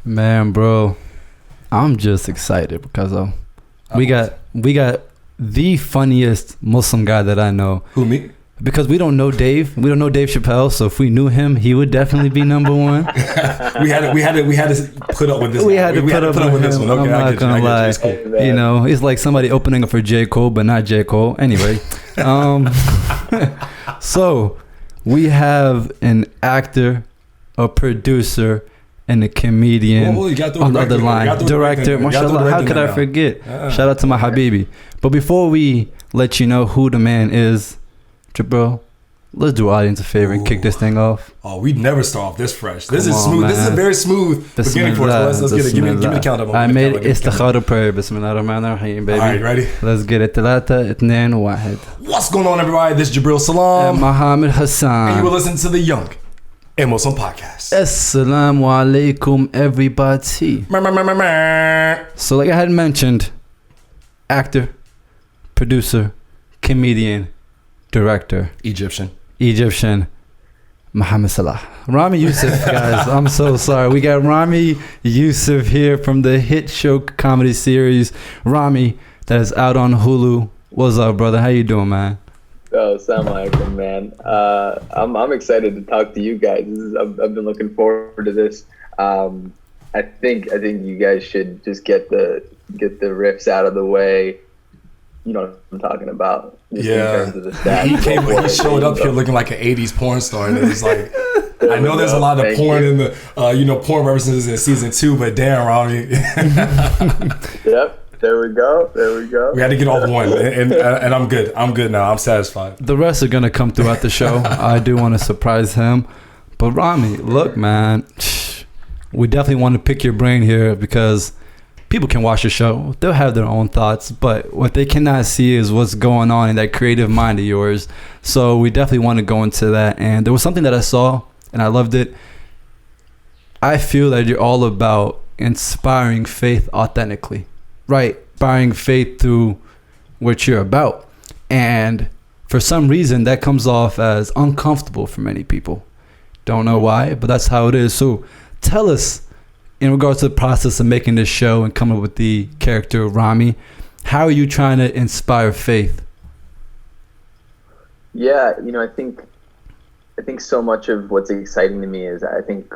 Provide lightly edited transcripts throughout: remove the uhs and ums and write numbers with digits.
Man, bro, I'm just excited because we got the funniest Muslim guy that I know. Who, me? Because we don't know Dave. We don't know Dave Chappelle. So if we knew him, he would definitely be number one. we had to put up with this. We had to put up with this one. Okay, I'm not gonna lie. Cool. You know, it's like somebody opening up for J. Cole, but not J. Cole. Anyway, so we have an actor, a producer, and a comedian on the other line. Director, mashallah, how could I forget? Shout out to my Habibi. But before we let you know who the man is, Jabril, let's do audience a favor and kick this thing off. Oh, we'd never start off this fresh. This is smooth. Man. This is a very smooth beginning for us. Let's get it. Give me the count. I made istikhara prayer. Bismillah ar-Rahman ar-Rahim, baby. All right, ready? Let's get it. 3, 2, 1. What's going on, everybody? This is Jabril Salam. And Muhammad Hassan. And you will listen to the Young and Muslim Podcast. Asalaamu Alakum, everybody. So like I had mentioned, actor, producer, comedian, director, Egyptian, Muhammad Salah. Ramy Youssef, guys. I'm so sorry. We got Ramy Youssef here from the hit show comedy series Ramy that is out on Hulu. What's up, brother? How you doing, man? Oh, Asalaamu Alakum, man. I'm excited to talk to you guys. I've been looking forward to this. I think you guys should just get the riffs out of the way. You know what I'm talking about. Just in terms of the stats. He showed up here looking like an 80s porn star. And it was like, I know there's a lot of porn in the, porn references in season 2, but damn, Ramy. Yep. There we go. We had to get off one, and I'm good. I'm good now. I'm satisfied. The rest are gonna come throughout the show. I do want to surprise him, but Ramy, look, man, we definitely want to pick your brain here because people can watch the show. They'll have their own thoughts, but what they cannot see is what's going on in that creative mind of yours. So we definitely want to go into that. And there was something that I saw, and I loved it. I feel that you're all about inspiring faith authentically. Right, inspiring faith through what you're about. And for some reason, that comes off as uncomfortable for many people. Don't know why, but that's how it is. So tell us, in regards to the process of making this show and coming up with the character Ramy, how are you trying to inspire faith? Yeah, I think so much of what's exciting to me is I think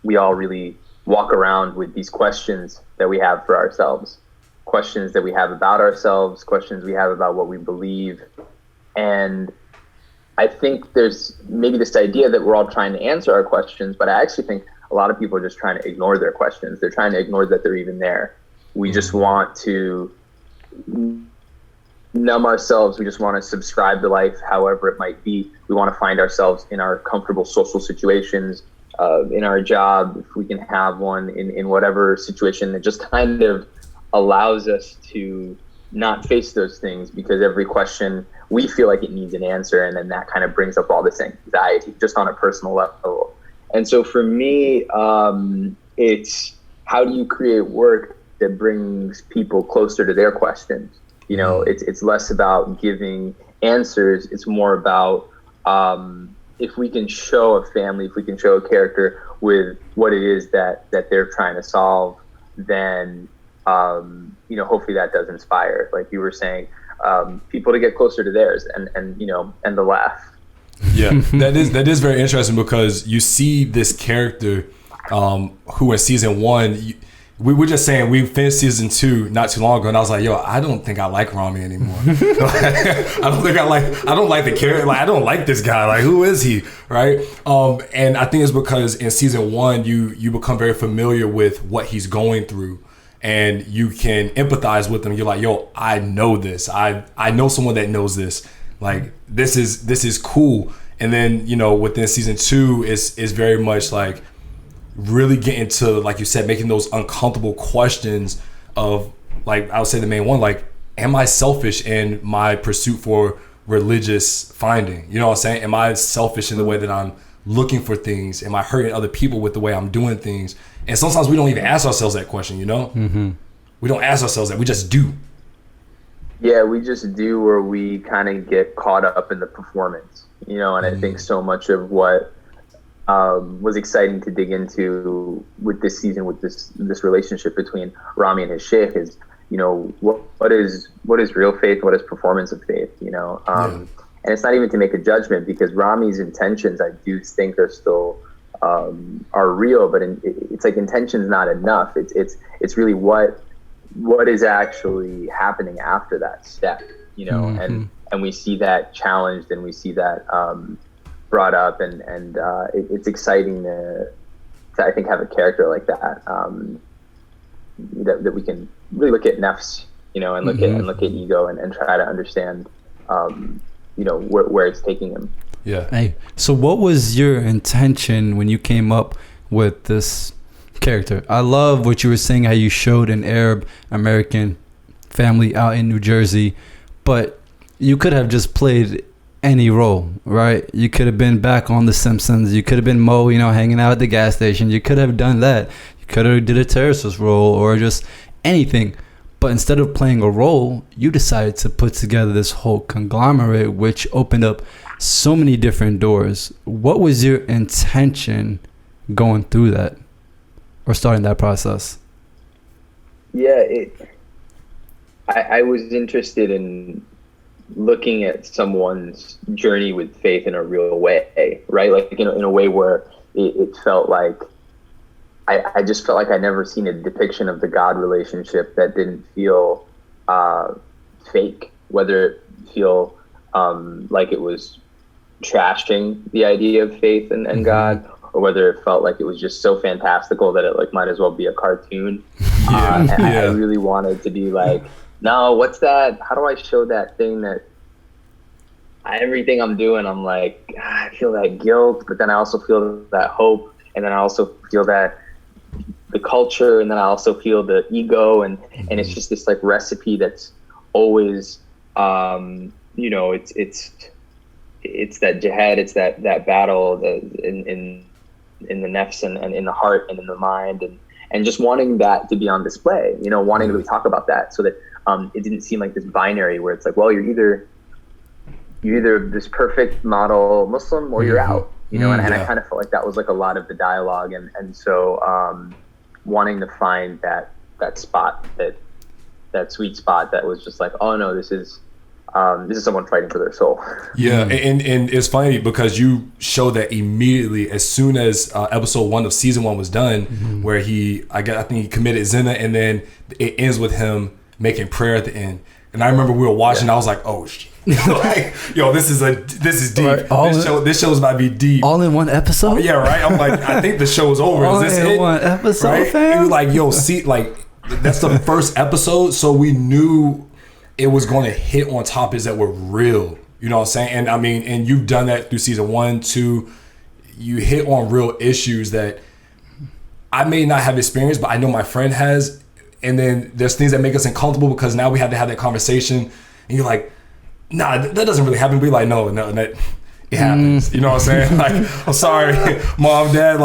we all really walk around with these questions that we have for ourselves, questions that we have about ourselves, questions we have about what we believe. And I think there's maybe this idea that we're all trying to answer our questions, but I actually think a lot of people are just trying to ignore their questions. They're trying to ignore that they're even there. We just want to numb ourselves. We just want to subscribe to life, however it might be. We want to find ourselves in our comfortable social situations, in our job, if we can have one, in whatever situation that just kind of allows us to not face those things, because every question we feel like it needs an answer, and then that kind of brings up all this anxiety just on a personal level. And so for me, it's how do you create work that brings people closer to their questions? It's less about giving answers. It's more about if we can show a family, if we can show a character with what it is that they're trying to solve, then, hopefully that does inspire, like you were saying, people to get closer to theirs and the laugh. Yeah, that is very interesting, because you see this character who in season 1, we were just saying we finished season 2 not too long ago, and I was like, yo, I don't think I like Ramy anymore. I don't like the character. Like, I don't like this guy. Like, who is he? Right. And I think it's because in season 1, you become very familiar with what he's going through, and you can empathize with him. You're like, yo, I know this. I know someone that knows this. Like, this is cool. And then, within season 2 is very much like really getting to, like you said, making those uncomfortable questions of, like, I would say the main one, like, am I selfish in my pursuit for religious finding? You know what I'm saying? Am I selfish in the way that I'm looking for things? Am I hurting other people with the way I'm doing things? And sometimes we don't even ask ourselves that question, Mm-hmm. We don't ask ourselves that. We just do. Yeah, we just do, where we kind of get caught up in the performance, and I think so much of what was exciting to dig into with this season, with this relationship between Ramy and his sheikh is, what is real faith, what is performance of faith, and it's not even to make a judgment, because Ramy's intentions, I do think, are still are real, but it's like intention's not enough. It's really what is actually happening after that step, and we see that challenged, and we see that brought up, and it's exciting to I think have a character like that, that we can really look at nafs, and look at ego, and try to understand where it's taking him. Yeah. Hey, so what was your intention when you came up with this character? I love what you were saying, how you showed an Arab American family out in New Jersey, but you could have just played any role, right? You could have been back on The Simpsons. You could have been Mo, hanging out at the gas station. You could have done that. You could have did a terrorist role or just anything. But instead of playing a role, you decided to put together this whole conglomerate, which opened up so many different doors. What was your intention going through that or starting that process? Yeah, I was interested in looking at someone's journey with faith in a real way, right? Like in a way where it felt like I just felt like I never seen a depiction of the God relationship that didn't feel fake, whether it feel like it was trashing the idea of faith and God, or whether it felt like it was just so fantastical that it like might as well be a cartoon. I really wanted to be like, no, what's that? How do I show that thing that everything I'm doing, I'm like, I feel that guilt, but then I also feel that hope, and then I also feel that the culture, and then I also feel the ego, and it's just this like recipe that's always, it's that jihad, it's that battle in the nafs and in the heart and in the mind, and just wanting that to be on display, wanting to really talk about that, so that it didn't seem like this binary where it's like, well, you're either this perfect model Muslim or you're out, and I kind of felt like that was like a lot of the dialogue, and so wanting to find that spot, that sweet spot that was just like, oh no, this is someone fighting for their soul. Yeah, and it's funny because you showed that immediately as soon as episode 1 of season 1 was done, where I think he committed zina, and then it ends with him making prayer at the end. And I remember we were watching, I was like, oh shit. Like, yo, this is deep. Right, this show's about to be deep. All in one episode? Yeah, right. I'm like, I think the show is over. All is this in it? One episode, right? fam? It was like, yo, see, like that's the first episode, so we knew it was going to hit on topics that were real. You know what I'm saying? And I mean, and you've done that through season 1, 2. You hit on real issues that I may not have experienced, but I know my friend has. And then there's things that make us uncomfortable because now we have to have that conversation. And you're like, nah, that doesn't really happen. Be like, no, that it happens. You know what I'm saying? Like, I'm sorry, mom, dad,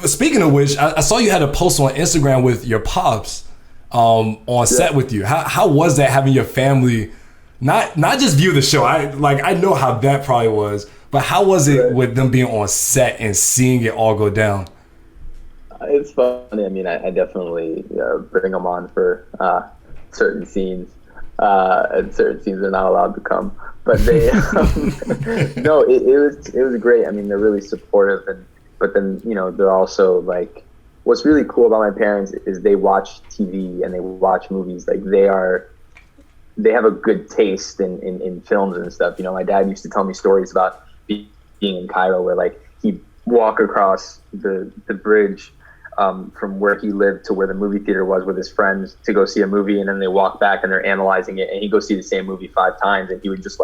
Speaking of which, I saw you had a post on Instagram with your pops on set with you. How was that, having your family not just view the show? I know how that probably was, but how was it with them being on set and seeing it all go down? It's funny. I mean, I definitely bring them on for certain scenes, and certain scenes are not allowed to come. But they, no, it was great. I mean, they're really supportive, but then they're also like, what's really cool about my parents is they watch TV and they watch movies. Like they have a good taste in films and stuff. My dad used to tell me stories about being in Cairo, where like he'd walk across the bridge from where he lived to where the movie theater was with his friends to go see a movie, and then they walk back and they're analyzing it, and he'd go see the same movie 5 times, and he would just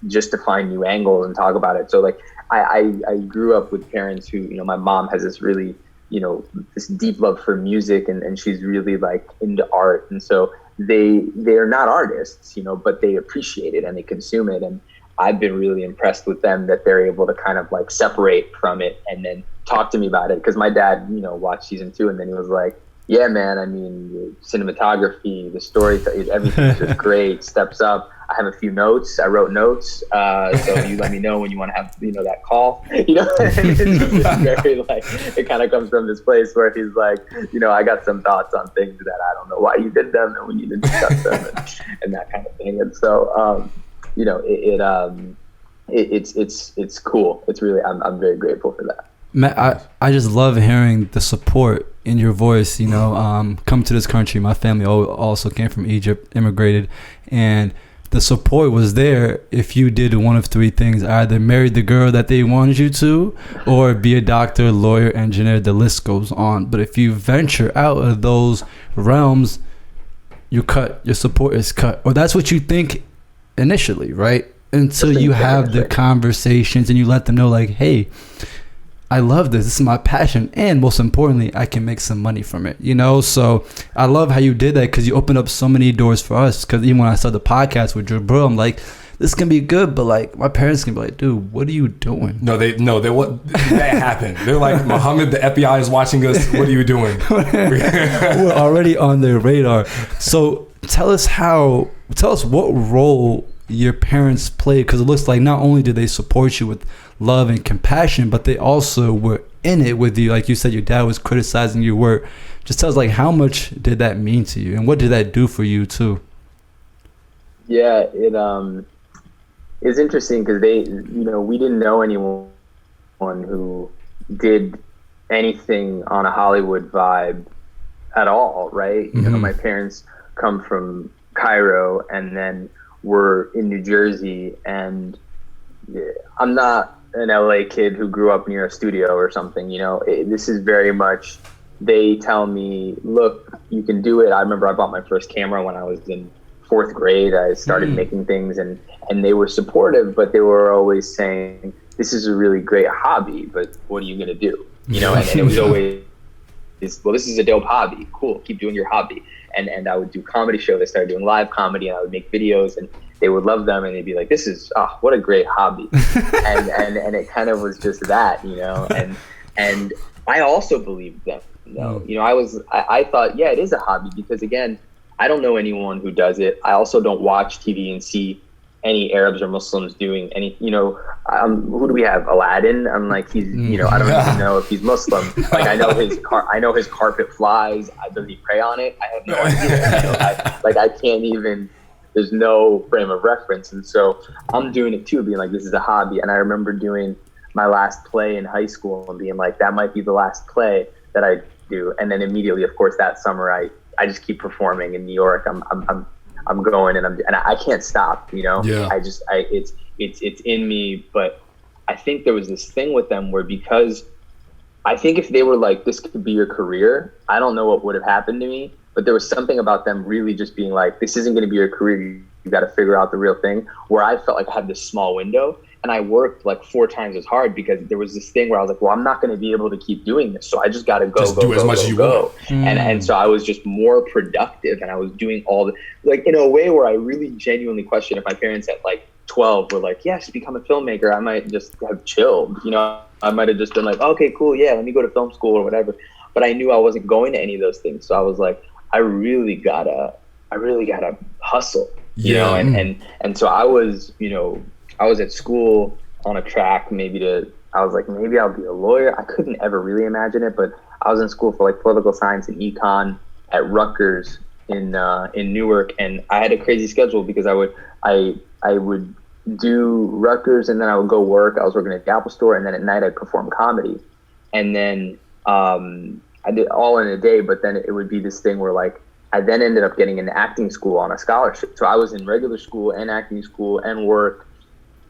just to find new angles and talk about it. So like I grew up with parents who, my mom has this really, this deep love for music, and she's really like into art, and so they're not artists, but they appreciate it and they consume it, and I've been really impressed with them that they're able to kind of like separate from it and then talk to me about it. Because my dad, watched season 2, and then he was like, yeah, man, I mean, the cinematography, the story, everything's just great, steps up. I have a few notes. I wrote notes. So you let me know when you want to have, that call, and it's very like, it kind of comes from this place where he's like, I got some thoughts on things that I don't know why you did them and we need to discuss them and that kind of thing. And so, it's cool. It's really, I'm very grateful for that. Matt, I just love hearing the support in your voice. Come to this country. My family also came from Egypt, immigrated, and the support was there if you did one of three things: either marry the girl that they wanted you to, or be a doctor, lawyer, engineer. The list goes on. But if you venture out of those realms, you cut. Your support is cut, or that's what you think initially, right? Until you have the conversations and you let them know, like, hey, I love this. This is my passion. And most importantly, I can make some money from it, So I love how you did that, because you opened up so many doors for us. Because even when I started the podcast with Jabril, I'm like, this can be good, but like my parents can be like, dude, what are you doing? That happened. They're like, Muhammad, the FBI is watching us. What are you doing? We're already on their radar. So tell us what role your parents played, because it looks like not only did they support you with love and compassion, but they also were in it with you. Like you said, your dad was criticizing your work. Just tell us, like, how much did that mean to you, and what did that do for you too? Yeah, it's interesting because they, we didn't know anyone who did anything on a Hollywood vibe at all, right? Mm-hmm. My parents come from Cairo, and then we're in New Jersey, and I'm not an LA kid who grew up near a studio or something. This is very much, they tell me, look, you can do it. I remember I bought my first camera when I was in 4th grade. I started making things, and they were supportive, but they were always saying, this is a really great hobby, but what are you going to do? And it was always, well, this is a dope hobby. Cool. Keep doing your hobby. And I would do comedy shows. I started doing live comedy, and I would make videos, and they would love them, and they'd be like, this is, what a great hobby. and it kind of was just that, and I also believed them, though. I thought, yeah, it is a hobby, because again, I don't know anyone who does it. I also don't watch TV and see any Arabs or Muslims doing any, who do we have? Aladdin. I'm like, he's, I don't even know if he's Muslim. Like, I know his carpet flies. Does he pray on it? I have no idea. I can't even, there's no frame of reference. And so I'm doing it too, being like, this is a hobby. And I remember doing my last play in high school and being like, that might be the last play that I do. And then immediately, of course, that summer, I just keep performing in New York. I'm going, and I can't stop, Yeah. It's in me. But I think there was this thing with them where, because I think if they were like, this could be your career, I don't know what would have happened to me, but there was something about them really just being like, this isn't going to be your career. You got to figure out the real thing, where I felt like I had this small window, and I worked like 4 times as hard, because there was this thing where I was like, well, I'm not going to be able to keep doing this. So I just got to go as much as you want. And so I was just more productive, and I was doing all the, like, in a way where I really genuinely question if my parents at like 12 were like, yes, become a filmmaker, I might just have chilled. I might have just been like, okay, cool. Yeah, let me go to film school or whatever. But I knew I wasn't going to any of those things. So I was like, I really gotta hustle, and so I was, I was at school on a track, I was like, maybe I'll be a lawyer. I couldn't ever really imagine it, but I was in school for like political science and econ at Rutgers in Newark, and I had a crazy schedule because I would do Rutgers, and then I would go work. I was working at the Apple Store, and then at night I'd perform comedy, and then I did all in a day. But then it would be this thing where, like, I then ended up getting into acting school on a scholarship. So I was in regular school and acting school and work,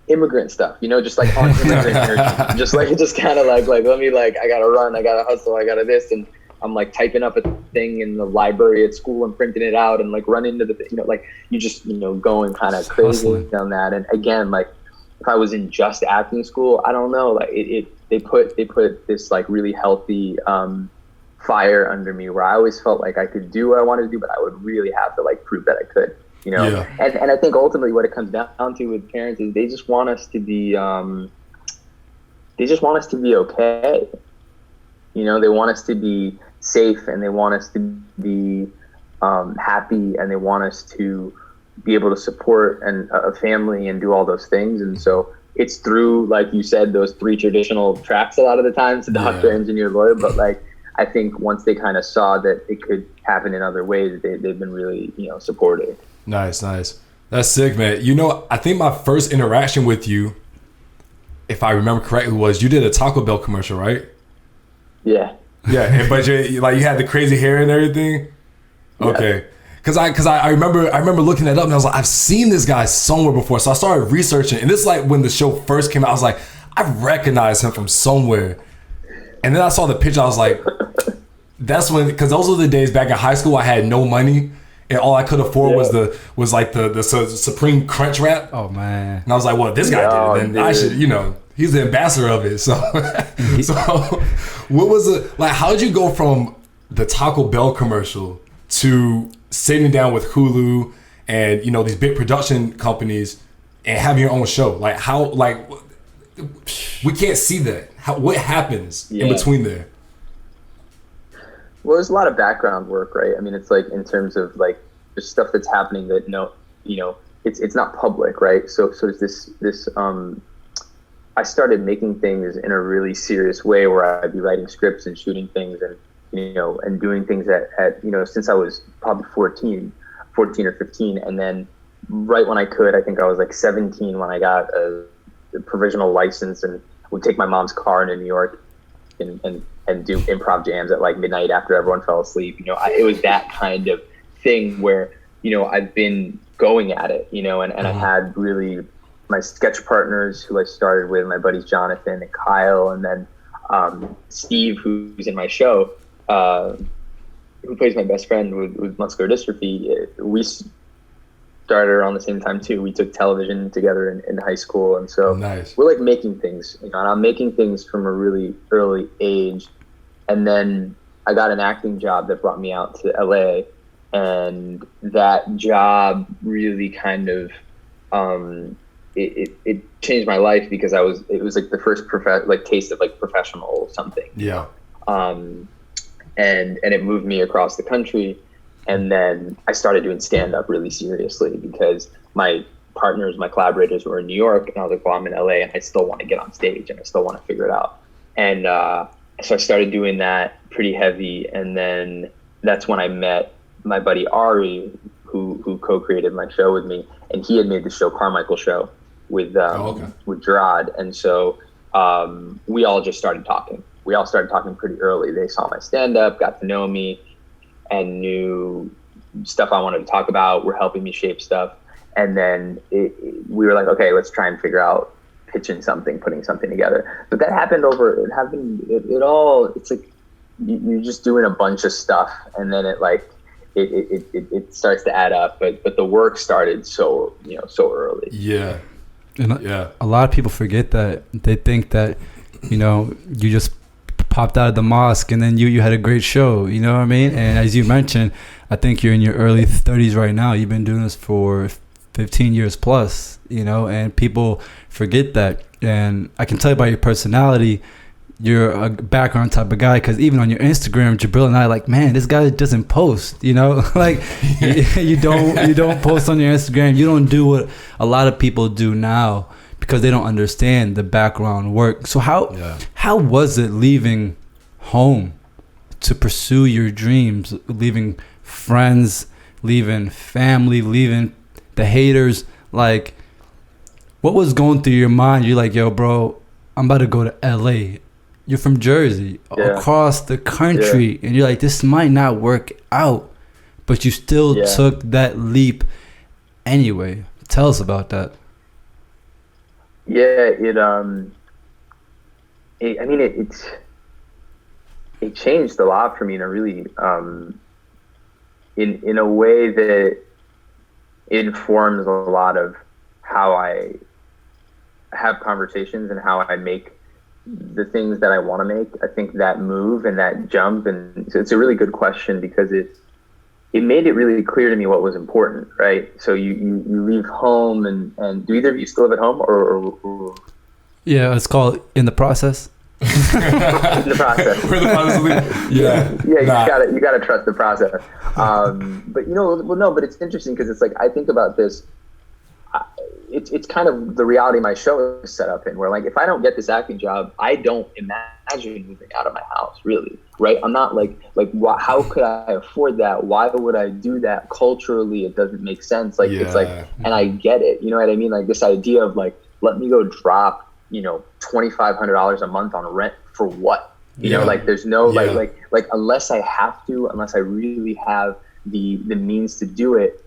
immigrant stuff, just like on immigrant energy, just kind of like let me, like, I gotta run, I gotta hustle, I gotta this, and I'm like typing up a thing in the library at school and printing it out, and like run into the like you just going kind of crazy on that. And again, like, if I was in just acting school, I don't know, like they put this like really healthy fire under me, where I always felt like I could do what I wanted to do, but I would really have to like prove that I could. Yeah. And I think ultimately what it comes down to with parents is they just want us to be okay. They want us to be safe, and they want us to be happy, and they want us to be able to support a family and do all those things. And so it's through, like you said, those 3 traditional tracks a lot of the times, doctor, engineer, lawyer. But like, I think once they kind of saw that it could happen in other ways, they've been really, supportive. Nice. That's sick, man. You know, I think my first interaction with you, if I remember correctly, was you did a Taco Bell commercial, right? Yeah. Yeah, but you had the crazy hair and everything. Okay. Cause I remember looking that up and I was like, I've seen this guy somewhere before. So I started researching, and this is like when the show first came out. I was like, I recognize him from somewhere. And then I saw the picture. I was like, that's when, because those were the days back in high school. I had no money, and all I could afford was the Supreme Crunch Wrap. Oh man! And I was like, well, if this guy did it, then I should, he's the ambassador of it. So, what was it like? How did you go from the Taco Bell commercial to sitting down with Hulu and these big production companies and having your own show? Like how? Like we can't see that. What happens in between there? Well, there's a lot of background work, right? I mean, it's like in terms of like there's stuff that's happening that it's not public, right? So there's this I started making things in a really serious way where I'd be writing scripts and shooting things and and doing things at since I was probably 14 or 15, and then right when I could, I think I was like 17 when I got a provisional license and would take my mom's car into New York and do improv jams at like midnight after everyone fell asleep. It was that kind of thing where I've been going at it, and I had really my sketch partners who I started with, my buddies Jonathan and Kyle, and then Steve, who's in my show, who plays my best friend with muscular dystrophy. We started around the same time too. We took television together in high school, and so we're like making things. And I'm making things from a really early age, and then I got an acting job that brought me out to LA, and that job really kind of it changed my life because it was like the first taste of like professional something. Yeah. And it moved me across the country. And then I started doing stand-up really seriously because my partners, my collaborators were in New York, and I was like, well, I'm in LA and I still want to get on stage and I still want to figure it out. And so I started doing that pretty heavy. And then that's when I met my buddy Ari, who co-created my show with me. And he had made the show Carmichael Show with Gerard. And so we all just started talking. We all started talking pretty early. They saw my stand-up, got to know me, and knew stuff I wanted to talk about, were helping me shape stuff. And then we were like, okay, let's try and figure out pitching something, putting something together. But that happened it's like you're just doing a bunch of stuff, and then it starts to add up. But the work started so early. Yeah. And a lot of people forget that. They think that, you just popped out of the mosque and then you had a great show, you know what I mean? And as you mentioned, I think you're in your early 30s right now. You've been doing this for 15 years plus, and people forget that. And I can tell you by your personality, you're a background type of guy, because even on your Instagram, Jabril and I are like, man, this guy doesn't post, like you don't post on your Instagram. You don't do what a lot of people do now because they don't understand the background work. So how was it leaving home to pursue your dreams, leaving friends, leaving family, leaving the haters? Like, what was going through your mind? You're like, yo, bro, I'm about to go to LA. You're from Jersey, across the country, and you're like, this might not work out, but you still took that leap anyway. Tell us about that. Yeah, it changed a lot for me in a really, in a way that informs a lot of how I have conversations and how I make the things that I want to make. I think that move and that jump, and so it's a really good question because it made it really clear to me what was important, right? So you leave home, and do either of you still live at home or Yeah, it's called In the Process. in the process. We're in the process of leaving. Yeah. You gotta trust the process. But but it's interesting because it's like I think about this. It's kind of the reality my show is set up in, where like if I don't get this acting job, I don't imagine moving out of my house, really, right? I'm not how could I afford that? Why would I do that? Culturally, it doesn't make sense. It's like, and I get it. You know what I mean? Like this idea of like, let me go drop, $2,500 a month on rent for what? You know, like there's no like unless I have to, unless I really have the means to do it.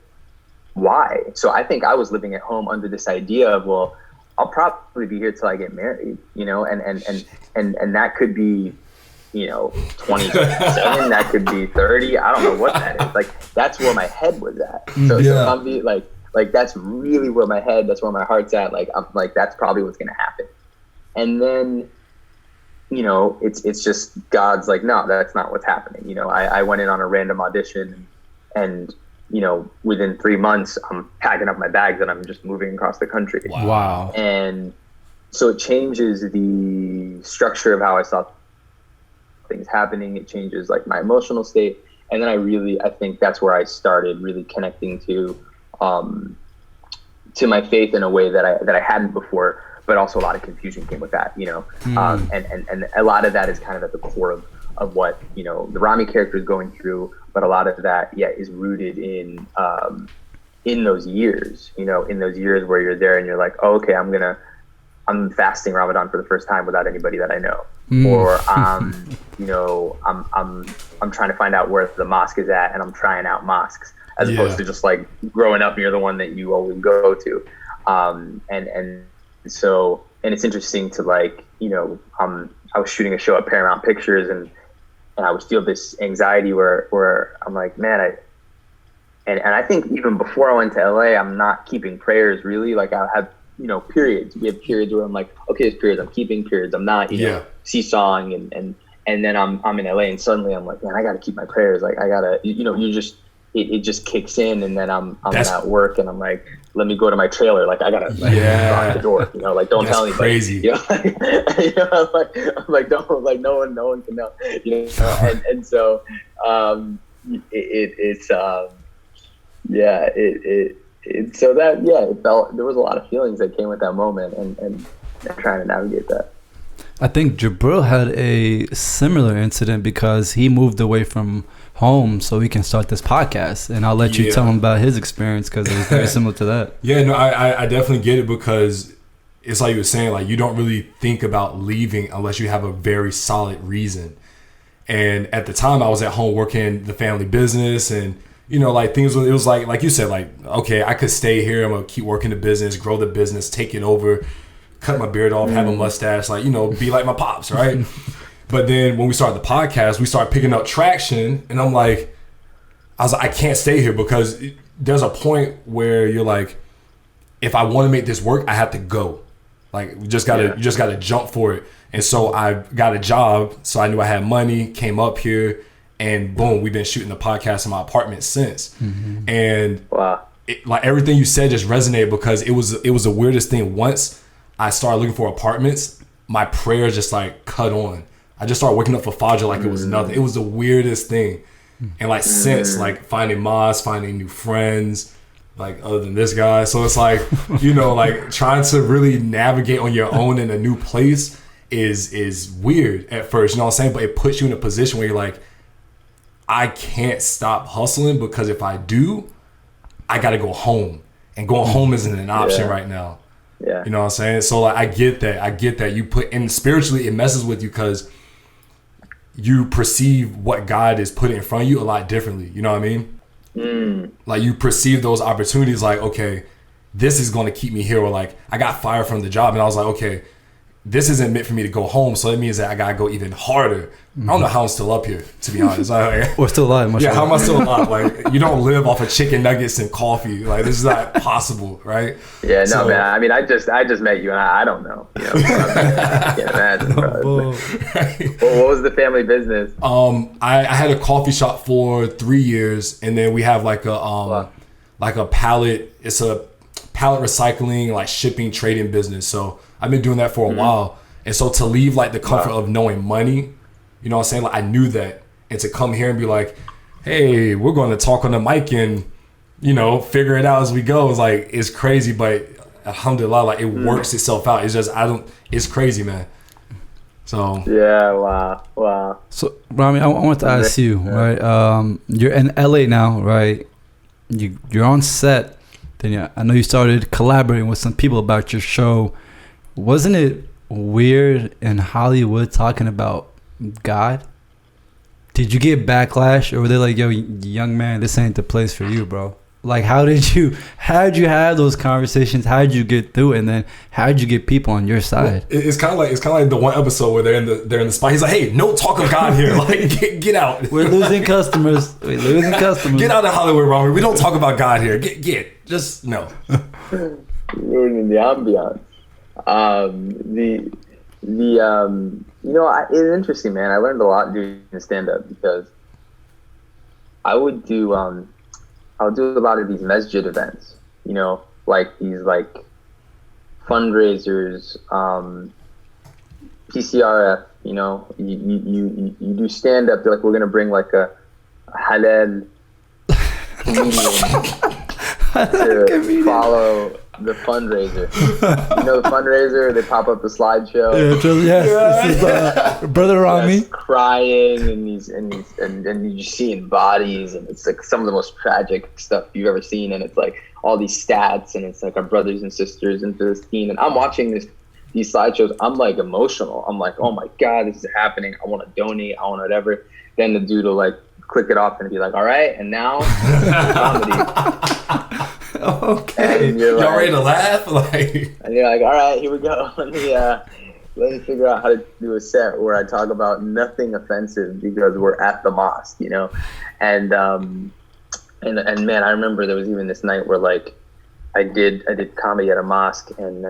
Why? So I think I was living at home under this idea of, well, I'll probably be here till I get married, and that could be, 27, that could be 30. I don't know what that is. Like, that's where my head was at. So I'm be like that's really where that's where my heart's at. Like, I'm like, that's probably what's going to happen. And then, it's just God's like, no, that's not what's happening. I went in on a random audition and within 3 months, I'm packing up my bags and I'm just moving across the country. Wow. And so it changes the structure of how I saw things happening. It changes like my emotional state. And then I think that's where I started really connecting to my faith in a way that I hadn't before, but also a lot of confusion came with that, and a lot of that is kind of at the core of what, the Ramy character is going through. But a lot of that, is rooted in those years, in those years where you're there and you're like, oh, okay, I'm fasting Ramadan for the first time without anybody that I know, or I'm trying to find out where the mosque is at and I'm trying out mosques as opposed to just like growing up and you're the one that you always go to, and it's interesting to like, I was shooting a show at Paramount Pictures and I would feel this anxiety where I'm like, man, I think even before I went to LA, I'm not keeping prayers really. Like I have, periods. We have periods where I'm like, okay, there's periods I'm keeping, periods I'm not, seesawing, and then I'm in LA and suddenly I'm like, man, I got to keep my prayers. Like I gotta, it just kicks in, and then I'm at work and I'm like, let me go to my trailer. Like I gotta lock the door, like don't tell anybody. Crazy. I'm like don't, like no one can know, and so so that it felt, there was a lot of feelings that came with that moment and trying to navigate that. I think Jabril had a similar incident because he moved away from home so he can start this podcast, and I'll let you tell him about his experience because it was very similar to that. I definitely get it, because it's like you were saying, like you don't really think about leaving unless you have a very solid reason. And at the time I was at home working the family business, and like things, it was like you said, like, okay, I could stay here, I'm gonna keep working the business, grow the business, take it over, cut my beard off, have a mustache, like, be like my pops, right? But then when we started the podcast, we started picking up traction, and I was like, I can't stay here, because there's a point where you're like, if I want to make this work, I have to go. Like, you just gotta jump for it. And so I got a job, so I knew I had money, came up here, and boom, we've been shooting the podcast in my apartment since. Mm-hmm. And like everything you said just resonated, because it was the weirdest thing. Once I started looking for apartments, my prayers just like cut on. I just started waking up for Fajr like it was nothing. It was the weirdest thing. And like since, like finding mosques, finding new friends, like other than this guy. So it's like, like trying to really navigate on your own in a new place is weird at first, you know what I'm saying? But it puts you in a position where you're like, I can't stop hustling, because if I do, I got to go home. And going home isn't an option right now. Yeah. You know what I'm saying? So like, I get that. You put, and spiritually it messes with you, because you perceive what God is putting in front of you a lot differently. You know what I mean? Like you perceive those opportunities like, okay, this is going to keep me here. Or like, I got fired from the job and I was like, okay, this isn't meant for me to go home. So that means that I got to go even harder. I don't know how I'm still up here, to be honest. Or still alive. How am I still alive? Like, you don't live off of chicken nuggets and coffee. Like, this is not possible, right? Yeah, no, man. I mean, I just met you, and I don't know. I can't imagine, bro. What was the family business? I had a coffee shop for 3 years, and then we have like a pallet. It's a pallet recycling, like shipping, trading business. So I've been doing that for a while. And so to leave like the comfort of knowing money, you know what I'm saying? Like I knew that. And to come here and be like, hey, we're going to talk on the mic and, you know, figure it out as we go. It's like, it's crazy, but alhamdulillah, like it works itself out. It's just, it's crazy, man. So. Yeah, wow. So, Ramy, I want to ask you, right? You're in LA now, right? You're on set. Then I know you started collaborating with some people about your show. Wasn't it weird in Hollywood talking about God? Did you get backlash, or were they like, yo, young man, this ain't the place for you, bro? Like, how did you have those conversations? How did you get through it? And then how did you get people on your side? Well, it's kind of like the one episode where they're in the spot. He's like, hey, no talk of God here. Like, get out. We're losing customers. Get out of Hollywood, Ramy. We don't talk about God here. Just no. Ruining the ambiance. You know, it's interesting, man. I learned a lot doing stand-up because I would do a lot of these masjid events, you know, like these like fundraisers, PCRF, you know, you do stand-up. They're like, we're gonna bring like a halal comedian to follow the fundraiser. You know the fundraiser? They pop up the slideshow. This is Brother Ramy crying and you're just seeing bodies, and it's like some of the most tragic stuff you've ever seen, and it's like all these stats, and it's like our brothers and sisters in Palestine, and I'm watching these slideshows. I'm like emotional. I'm like, oh my God, this is happening. I want to donate. I want whatever. Then the dude will like click it off and be like, all right, and now comedy. Okay. And you're y'all ready to laugh? Like, and you're like, all right, here we go. Let me figure out how to do a set where I talk about nothing offensive because we're at the mosque, you know? And man, I remember there was even this night where like I did comedy at a mosque, and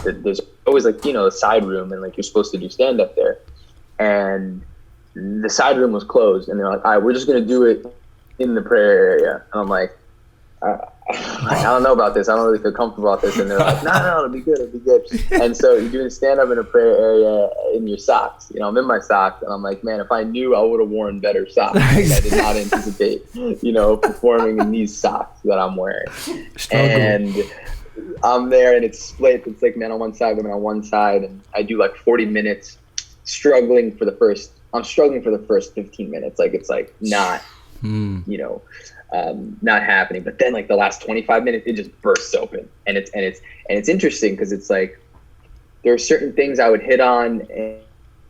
there's always like, you know, a side room, and like you're supposed to do stand up there. And the side room was closed, and they're like, all right, we're just going to do it in the prayer area. And I'm like, I don't know about this. I don't really feel comfortable about this. And they're like, no, it'll be good. And so you're doing stand up in a prayer area in your socks. You know, I'm in my socks, and I'm like, man, if I knew, I would have worn better socks. I did not anticipate, you know, performing in these socks that I'm wearing. And I'm there, and it's split. It's like men on one side, women on one side. And I do like 40 minutes, struggling for the first 15 minutes. Like, it's like not, you know, not happening. But then like the last 25 minutes, it just bursts open, and it's interesting because it's like there are certain things I would hit on,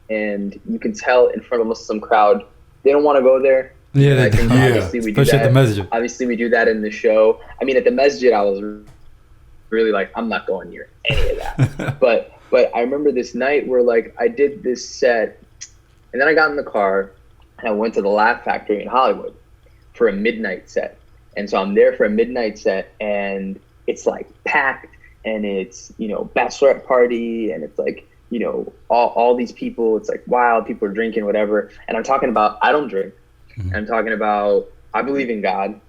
and you can tell in front of a Muslim crowd they don't want to go there. Yeah, obviously we do that. At the masjid. Obviously we do that in the show. I mean, at the masjid, I was really like, I'm not going near any of that. but I remember this night where like I did this set, and then I got in the car and I went to the Laugh Factory in Hollywood for a midnight set. And so I'm there for a midnight set, and it's like packed, and it's, you know, bachelorette party, and it's like, you know, all these people, it's like wild, people are drinking, whatever. And I'm talking about, I don't drink. Mm-hmm. I'm talking about, I believe in God.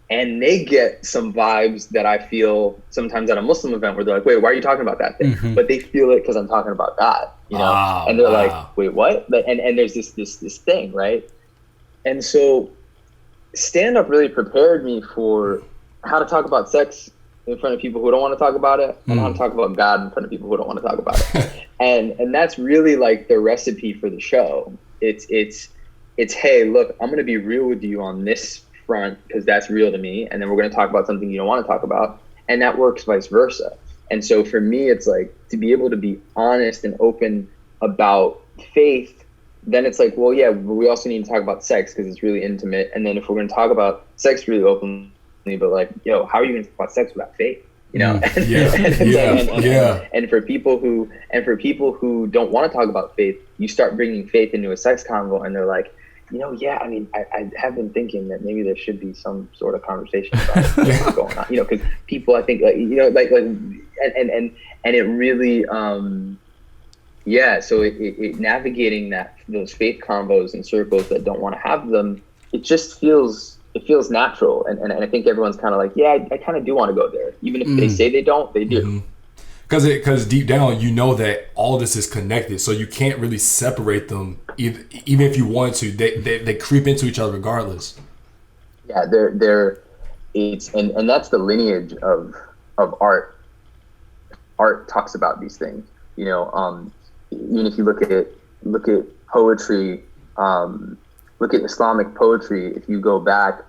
And they get some vibes that I feel sometimes at a Muslim event where they're like, wait, why are you talking about that thing? Mm-hmm. But they feel it because I'm talking about God, you know? And they're like, wait, what? And there's this thing, right? And so stand-up really prepared me for how to talk about sex in front of people who don't want to talk about it, and how to talk about God in front of people who don't want to talk about it. and that's really like the recipe for the show. It's hey, look, I'm going to be real with you on this front because that's real to me, and then we're going to talk about something you don't want to talk about, and that works vice versa. And so for me, it's like to be able to be honest and open about faith. Then it's like, well, yeah, but we also need to talk about sex because it's really intimate. And then if we're going to talk about sex really openly, but like, yo, how are you going to talk about sex without faith? You know? And for people who don't want to talk about faith, you start bringing faith into a sex convo, and they're like, you know, yeah, I mean, I have been thinking that maybe there should be some sort of conversation about what's going on, you know, because people, I think, like, you know, like, and it really, so it navigating those faith convos and circles that don't want to have them, it feels natural, and I think everyone's kind of like, yeah, I kind of do want to go there, even if they say they don't, they do. Because deep down, you know that all this is connected, so you can't really separate them. Even if you want to, they creep into each other regardless. Yeah, and that's the lineage of art. Art talks about these things. Even if you look at poetry, look at Islamic poetry. If you go back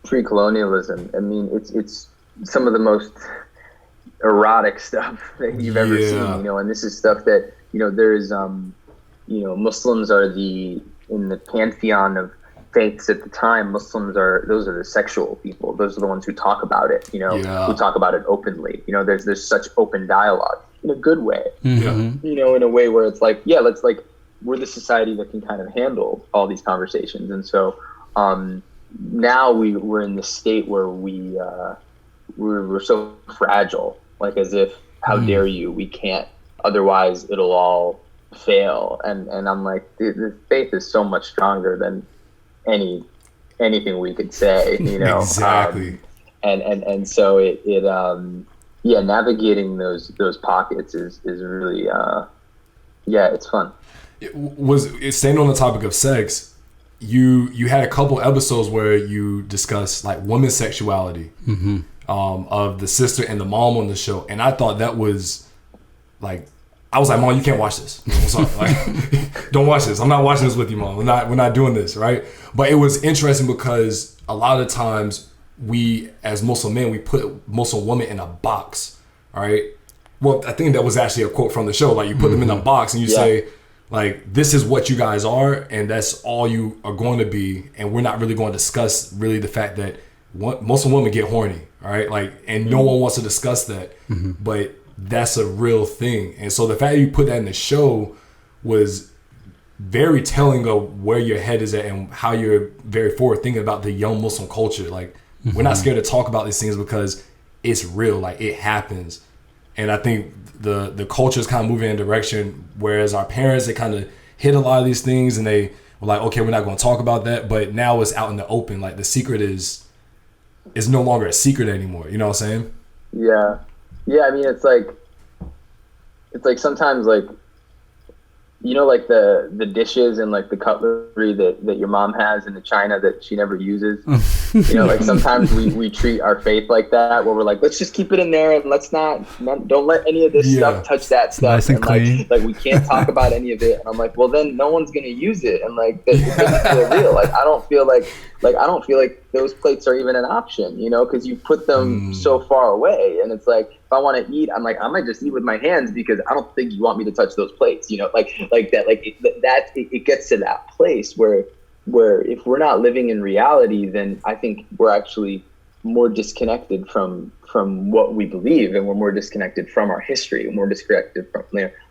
pre-colonialism, I mean, it's some of the most erotic stuff that you've ever seen. And this is stuff that there's Muslims are in the pantheon of faiths at the time. Those are the sexual people. Those are the ones who talk about it. Who talk about it openly. There's such open dialogue in a good way. Mm-hmm. In a way where it's like, we're the society that can kind of handle all these conversations. And so now we're in this state where we're so fragile, like as if, how dare you? We can't. Otherwise, it'll all fail. And I'm like, the faith is so much stronger than anything we could say. Exactly. And so it navigating those pockets is really it's fun. It's staying on the topic of sex. You had a couple episodes where you discussed like women's sexuality, of the sister and the mom on the show, and I thought that was like, I was like, Mom, you can't watch this. I'm sorry, like, don't watch this. I'm not watching this with you, Mom. We're not doing this, right? But it was interesting because a lot of times we, as Muslim men, we put Muslim women in a box, all right? Well, I think that was actually a quote from the show. Like, you put them in a box and you say, like, this is what you guys are, and that's all you are going to be, and we're not really going to discuss really the fact that Muslim women get horny, all right? Like, and no one wants to discuss that, but that's a real thing. And so the fact that you put that in the show was very telling of where your head is at and how you're very forward thinking about the young Muslim culture. Like, we're not scared to talk about these things because it's real, like it happens. And I think the culture is kind of moving in a direction, whereas our parents, they kind of hid a lot of these things and they were like, okay, we're not going to talk about that. But now it's out in the open. Like, the secret is no longer a secret anymore. You know what I'm saying? Yeah. I mean, it's like sometimes, like, like the dishes and like the cutlery that your mom has in the china that she never uses. Like sometimes we treat our faith like that, where we're like, let's just keep it in there and let's don't let any of this stuff touch that stuff. Nice and clean. Like we can't talk about any of it. And I'm like, well, then no one's gonna use it, and like it doesn't feel real. Like I don't feel like those plates are even an option, because you put them so far away. And it's like, if I want to eat, I'm like, I might just eat with my hands because I don't think you want me to touch those plates, like that. Like it gets to that place where if we're not living in reality, then I think we're actually more disconnected from what we believe, and we're more disconnected from our history, and more disconnected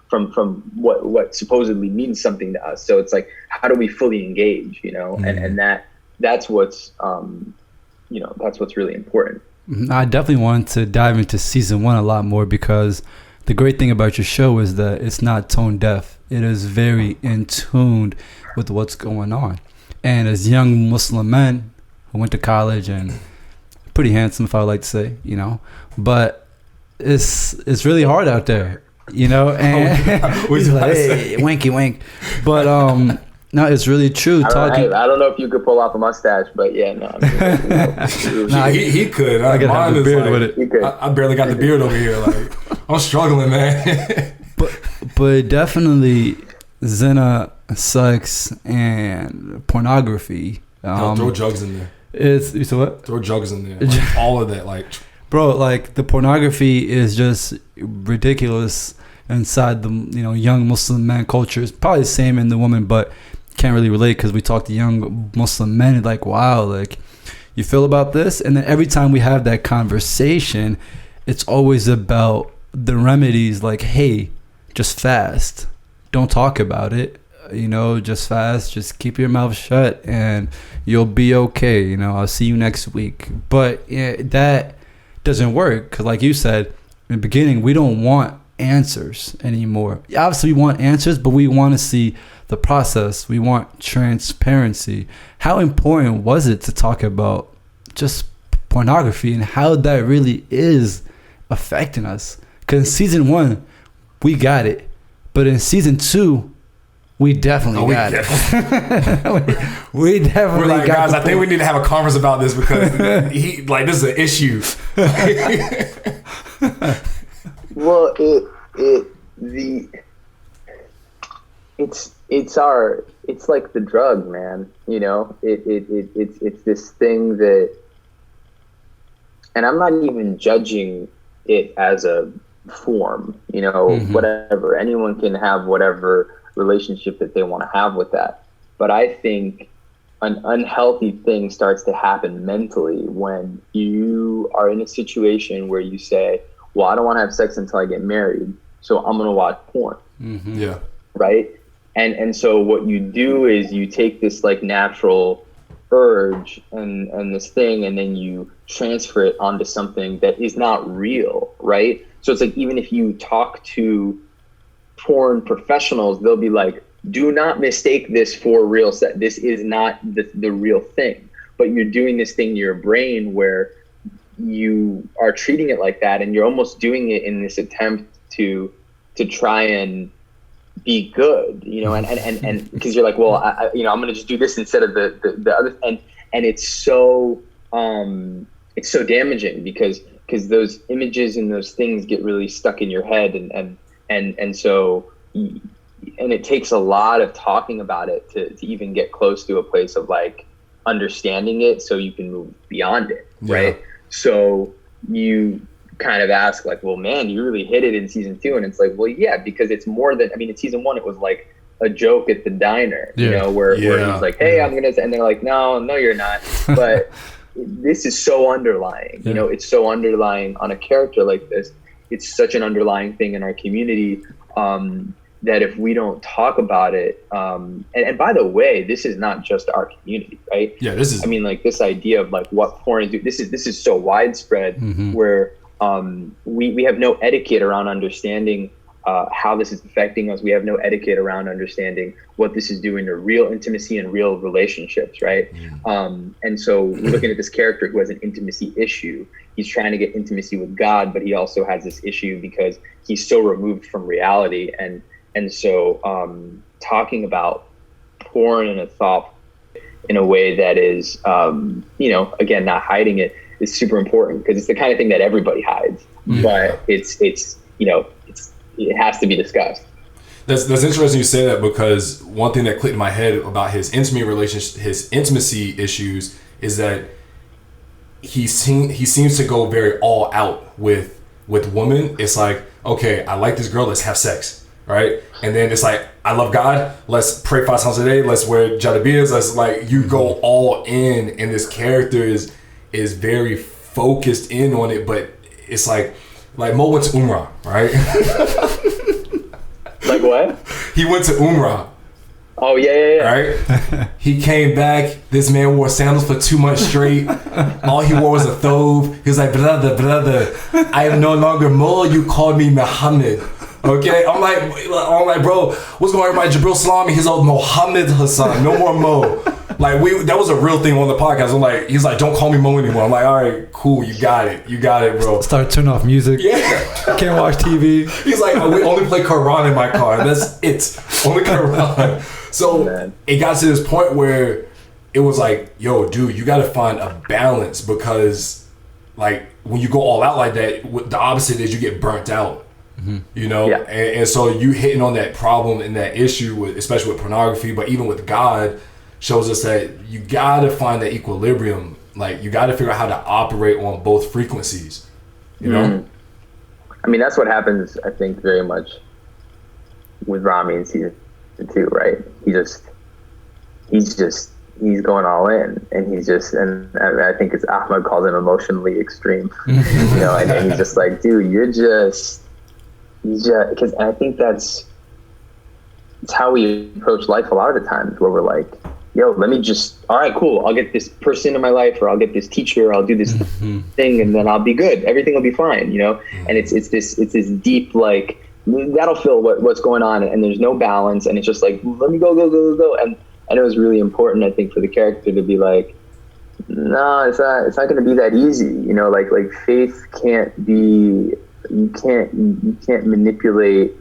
from what supposedly means something to us. So it's like, how do we fully engage, and that's what's that's what's really important. I definitely want to dive into season 1 a lot more, because the great thing about your show is that it's not tone deaf. It is very in tune with what's going on. And as young Muslim men who went to college and pretty handsome, if I would like to say, but it's really hard out there, and he's like, hey, winky wink. But no, it's really true. I don't know if you could pull off a mustache, but yeah, no. He could. I gotta have the beard with it. He could. I barely got the beard over here. Like, I'm struggling, man. but definitely zina, sex, and pornography. Throw drugs in there. You said what? Throw drugs in there. Like, all of that, like. Bro, like, the pornography is just ridiculous inside the young Muslim man culture. It's probably the same in the woman, but can't really relate because we talk to young Muslim men, like, wow, like, you feel about this? And then every time we have that conversation, it's always about the remedies, like, hey, just fast, don't talk about it, just fast, just keep your mouth shut and you'll be okay, I'll see you next week. But that doesn't work, because like you said in the beginning, we don't want answers anymore. Obviously we want answers, but we want to see the process. We want transparency. How important was it to talk about just pornography and how that really is affecting us? Because in season 1, we got it. But in season 2, we definitely got it. we definitely We're like, got guys, I think we need to have a conference about this because this is an issue. Well, it's like the drug, man. You know, it's this thing that, and I'm not even judging it as a form, you know, whatever. Anyone can have whatever relationship that they want to have with that. But I think an unhealthy thing starts to happen mentally when you are in a situation where you say, well, I don't want to have sex until I get married, so I'm going to watch porn. Yeah. Right? And so what you do is you take this like natural urge and this thing, and then you transfer it onto something that is not real, right? So it's like, even if you talk to porn professionals, they'll be like, do not mistake this for real sex. This is not the real thing. But you're doing this thing to your brain where you are treating it like that, and you're almost doing it in this attempt to try and be good, you know, and because you're like, well, I'm going to just do this instead of the other, and it's so damaging because those images and those things get really stuck in your head, and so, and it takes a lot of talking about it to even get close to a place of like understanding it, so you can move beyond it, right? So you kind of ask like, well, man, you really hit it in season 2, and it's like, well, yeah, because it's more than, I mean, in season 1 it was like a joke at the diner, you know, where he's like, hey, I'm gonna, and they're like, no, you're not. But this is so underlying, you know, it's so underlying on a character like this. It's such an underlying thing in our community, that if we don't talk about it, and by the way, this is not just our community, right? Yeah, this is, I mean, like, this idea of like what porn is, this is so widespread, where we have no etiquette around understanding how this is affecting us. We have no etiquette around understanding what this is doing to real intimacy and real relationships, right? And so we're looking at this character who has an intimacy issue. He's trying to get intimacy with God, but he also has this issue because he's so removed from reality. And so talking about porn in a thought, in a way that is, again, not hiding it, is super important, because it's the kind of thing that everybody hides, but it has to be discussed. That's interesting you say that, because one thing that clicked in my head about his intimacy issues is that he seems to go very all out with women. It's like, okay, I like this girl, let's have sex, right? And then it's like, I love God, let's pray 5 times a day, let's wear jalabias, let's, like, you go all in, and this character is very focused in on it. But it's like Mo went to Umrah, right? Like what? He went to Umrah. Oh yeah. Right? He came back, this man wore sandals for 2 months straight. All he wore was a thobe. He was like, brother, I am no longer Mo, you called me Muhammad. Okay? I'm like, bro, what's going on with my Jabril Salami? He's all Mohammed Hassan, no more Mo. Like, that was a real thing on the podcast. I'm like, he's like, don't call me Mo anymore. I'm like, all right, cool, you got it, bro. Start turning off music. Yeah. Can't watch TV. He's like, we only play Quran in my car. That's it. Only Quran. So it got to this point where it was like, yo, dude, you got to find a balance, because, like, when you go all out like that, the opposite is you get burnt out. You know, and so you hitting on that problem and that issue, especially with pornography, but even with God, shows us that you gotta find that equilibrium. Like, you gotta figure out how to operate on both frequencies. You know, I mean, that's what happens, I think, very much with Ramy in season 2, right? He's going all in, and I think it's Ahmed calls him emotionally extreme. You know, and he's just like, dude, because I think it's how we approach life a lot of the times, where we're like, yo, let me all right, cool, I'll get this person in my life, or I'll get this teacher, or I'll do this thing, and then I'll be good, everything will be fine, you know. And it's this deep, like, that'll fill what's going on, and there's no balance, and it's just like, let me go, and it was really important, I think, for the character to be like, no, it's not going to be that easy, you know. Like faith can't be you can't manipulate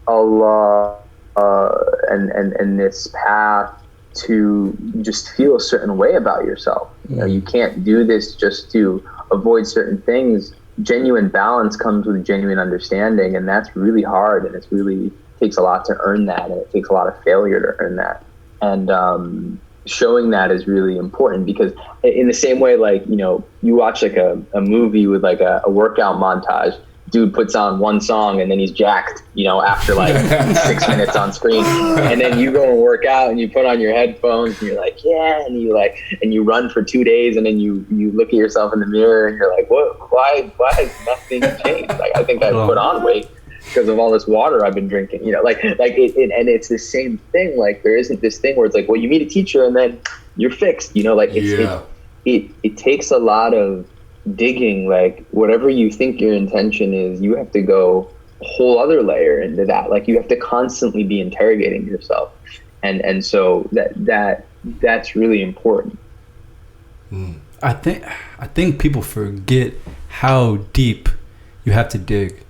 Allah and this path to just feel a certain way about yourself. You know, you can't do this just to avoid certain things. Genuine balance comes with genuine understanding, and that's really hard, and takes a lot to earn that, and it takes a lot of failure to earn that. And showing that is really important, because in the same way, like, you know, you watch like a movie with like a workout montage, dude puts on one song and then he's jacked, you know, after like 6 minutes on screen, and then you go and work out and you put on your headphones and you're like, yeah, and you run for 2 days, and then you look at yourself in the mirror and you're like, what, why has nothing changed? Like, I think I put on weight because of all this water I've been drinking, you know, like it, and it's the same thing. Like, there isn't this thing where it's like, well, you meet a teacher and then you're fixed, you know, like it takes a lot of digging. Like, whatever you think your intention is, you have to go a whole other layer into that. Like, you have to constantly be interrogating yourself, and so that's really important. I think people forget how deep you have to dig,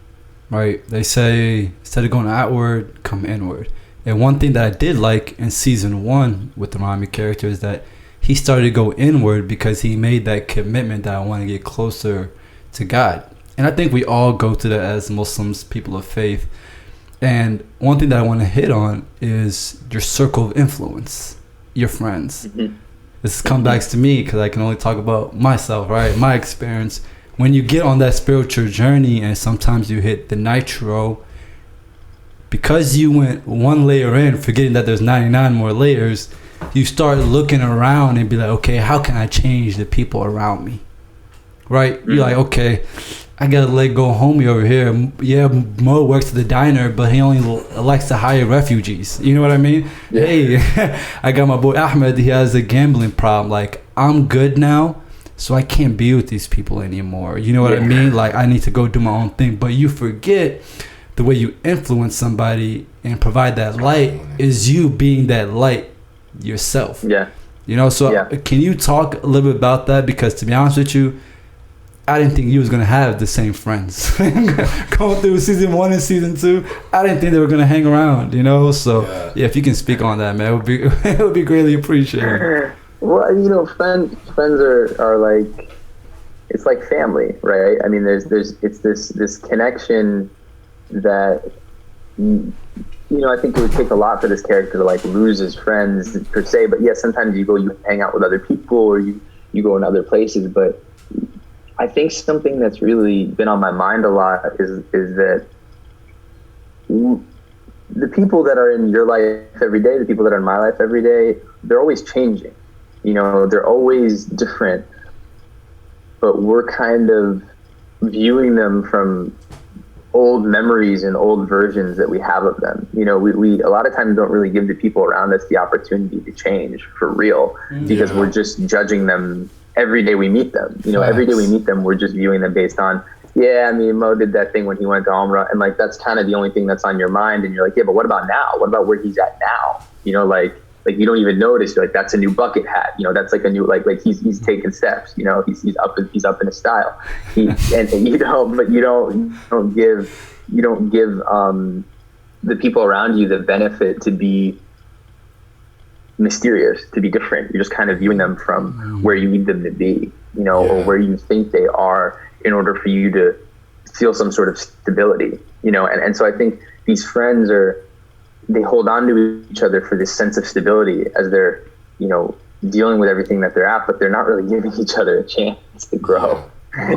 right? They say instead of going outward, come inward. And one thing that I did like in season 1 with the Ramy character is that he started to go inward because he made that commitment that I want to get closer to God. And I think we all go through that as Muslims, people of faith. And one thing that I want to hit on is your circle of influence, your friends. This comes back to me because I can only talk about myself, right? My experience. When you get on that spiritual journey and sometimes you hit the nitro, because you went one layer in, forgetting that there's 99 more layers, you start looking around and be like, okay, how can I change the people around me? Right? You're like, okay, I gotta let go homie over here. Yeah, Mo works at the diner, but he only likes to hire refugees. You know what I mean? Yeah. Hey, I got my boy Ahmed. He has a gambling problem. Like, I'm good now, so I can't be with these people anymore. You know what I mean? Like, I need to go do my own thing. But you forget the way you influence somebody and provide that light is you being that light yourself. Yeah. You know, so can you talk a little bit about that? Because to be honest with you, I didn't think you was gonna have the same friends going through season 1 and season 2. I didn't think they were gonna hang around, you know. So yeah, if you can speak on that, man, it would be greatly appreciated. Well, you know, friends are like, it's like family, right? I mean, it's this connection that, you know, I think it would take a lot for this character to like lose his friends per se. But yes, sometimes you hang out with other people, or you go in other places. But I think something that's really been on my mind a lot is that the people that are in your life every day, the people that are in my life every day, they're always changing. You know, they're always different, but we're kind of viewing them from old memories and old versions that we have of them. You know, we a lot of times don't really give the people around us the opportunity to change for real, because we're just judging them every day we meet them. You know, every day we meet them, we're just viewing them based on, I mean, Mo did that thing when he went to Umrah, and like, that's kind of the only thing that's on your mind. And you're like, yeah, but what about now? What about where he's at now? You know, like you don't even notice. You're like, that's a new bucket hat. You know, that's like a new, like he's taking steps. You know, he's up in his style. And you don't give the people around you the benefit to be mysterious, to be different. You're just kind of viewing them from where you need them to be, you know, or where you think they are, in order for you to feel some sort of stability, you know. And so I think these friends they hold on to each other for this sense of stability as they're, you know, dealing with everything that they're at, but they're not really giving each other a chance to grow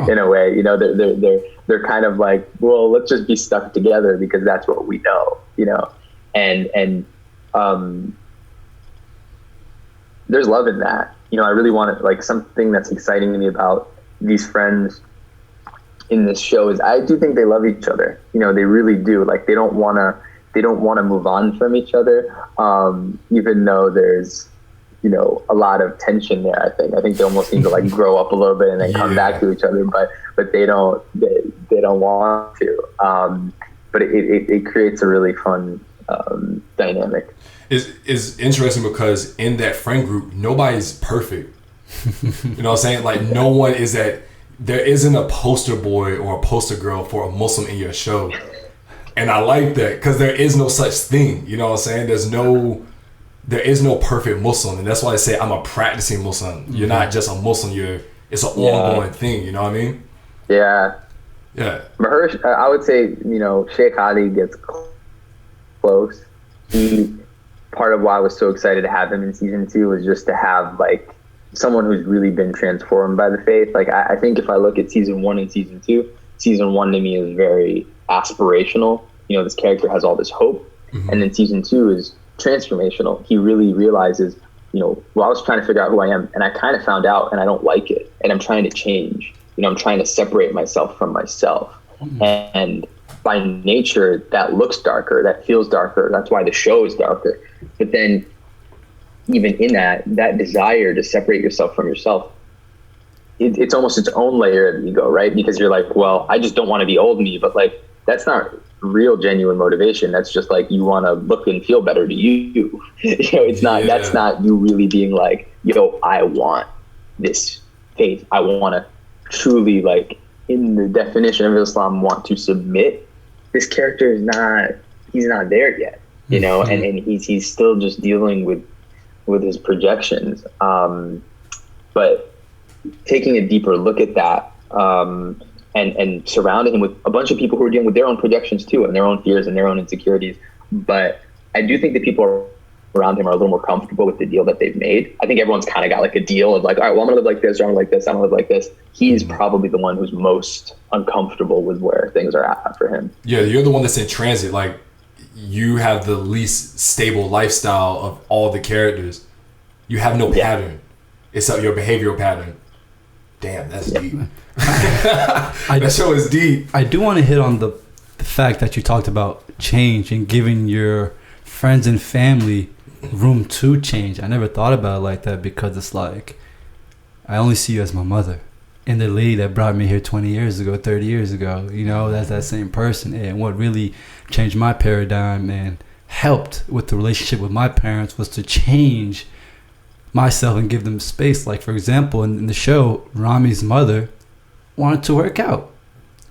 in a way. You know, they're kind of like, well, let's just be stuck together because that's what we know, you know. And there's love in that. You know, I really want to, like, something that's exciting to me about these friends in this show is I do think they love each other. You know, they really do. Like, they don't want to move on from each other, even though there's, you know, a lot of tension there. I think they almost need to like grow up a little bit and then come back to each other, but they don't want to. But it creates a really fun dynamic. It's interesting because in that friend group, nobody's perfect. You know what I'm saying? Like, no one is at there isn't a poster boy or a poster girl for a Muslim in your show. And I like that because there is no such thing. You know what I'm saying? There is no perfect Muslim. And that's why I say I'm a practicing Muslim. You're not just a Muslim. It's an ongoing thing. You know what I mean? Yeah. Yeah. Mahersh, I would say, Sheikh Ali gets close. Part of why I was so excited to have him in season 2 was just to have like someone who's really been transformed by the faith. Like I think if I look at season 1 and season 2, season 1 to me is very aspirational. This character has all this hope. And then season 2 is transformational. He really realizes, I was trying to figure out who I am, and I kind of found out, and I don't like it, and I'm trying to change. I'm trying to separate myself from myself. And by nature, that looks darker, that feels darker. That's why the show is darker. But then even in that desire to separate yourself from yourself, it's almost its own layer of ego, right? Because you're like, well, I just don't want to be old me, but like, that's not real genuine motivation. That's just like, you want to look and feel better to you. It's not, that's not you really being like, I want this faith. I want to truly, like, in the definition of Islam, want to submit. This character he's not there yet, and he's still just dealing with his projections. But taking a deeper look at that, and surrounding him with a bunch of people who are dealing with their own projections too, and their own fears and their own insecurities. But I do think the people around him are a little more comfortable with the deal that they've made. I think everyone's kind of got like a deal of like, all right, well, I'm gonna live like this, or I'm gonna live like this, I'm gonna live like this. He's probably the one who's most uncomfortable with where things are at for him. Yeah, you're the one that's in transit. Like, you have the least stable lifestyle of all the characters. You have no pattern. It's your behavioral pattern. Damn, that's deep. That show is deep. I do want to hit on the fact that you talked about change and giving your friends and family room to change. I never thought about it like that, because it's like, I only see you as my mother and the lady that brought me here 20 years ago, 30 years ago. That's that same person. And what really changed my paradigm and helped with the relationship with my parents was to change myself and give them space. Like, for example, in the show, Ramy's mother wanted to work out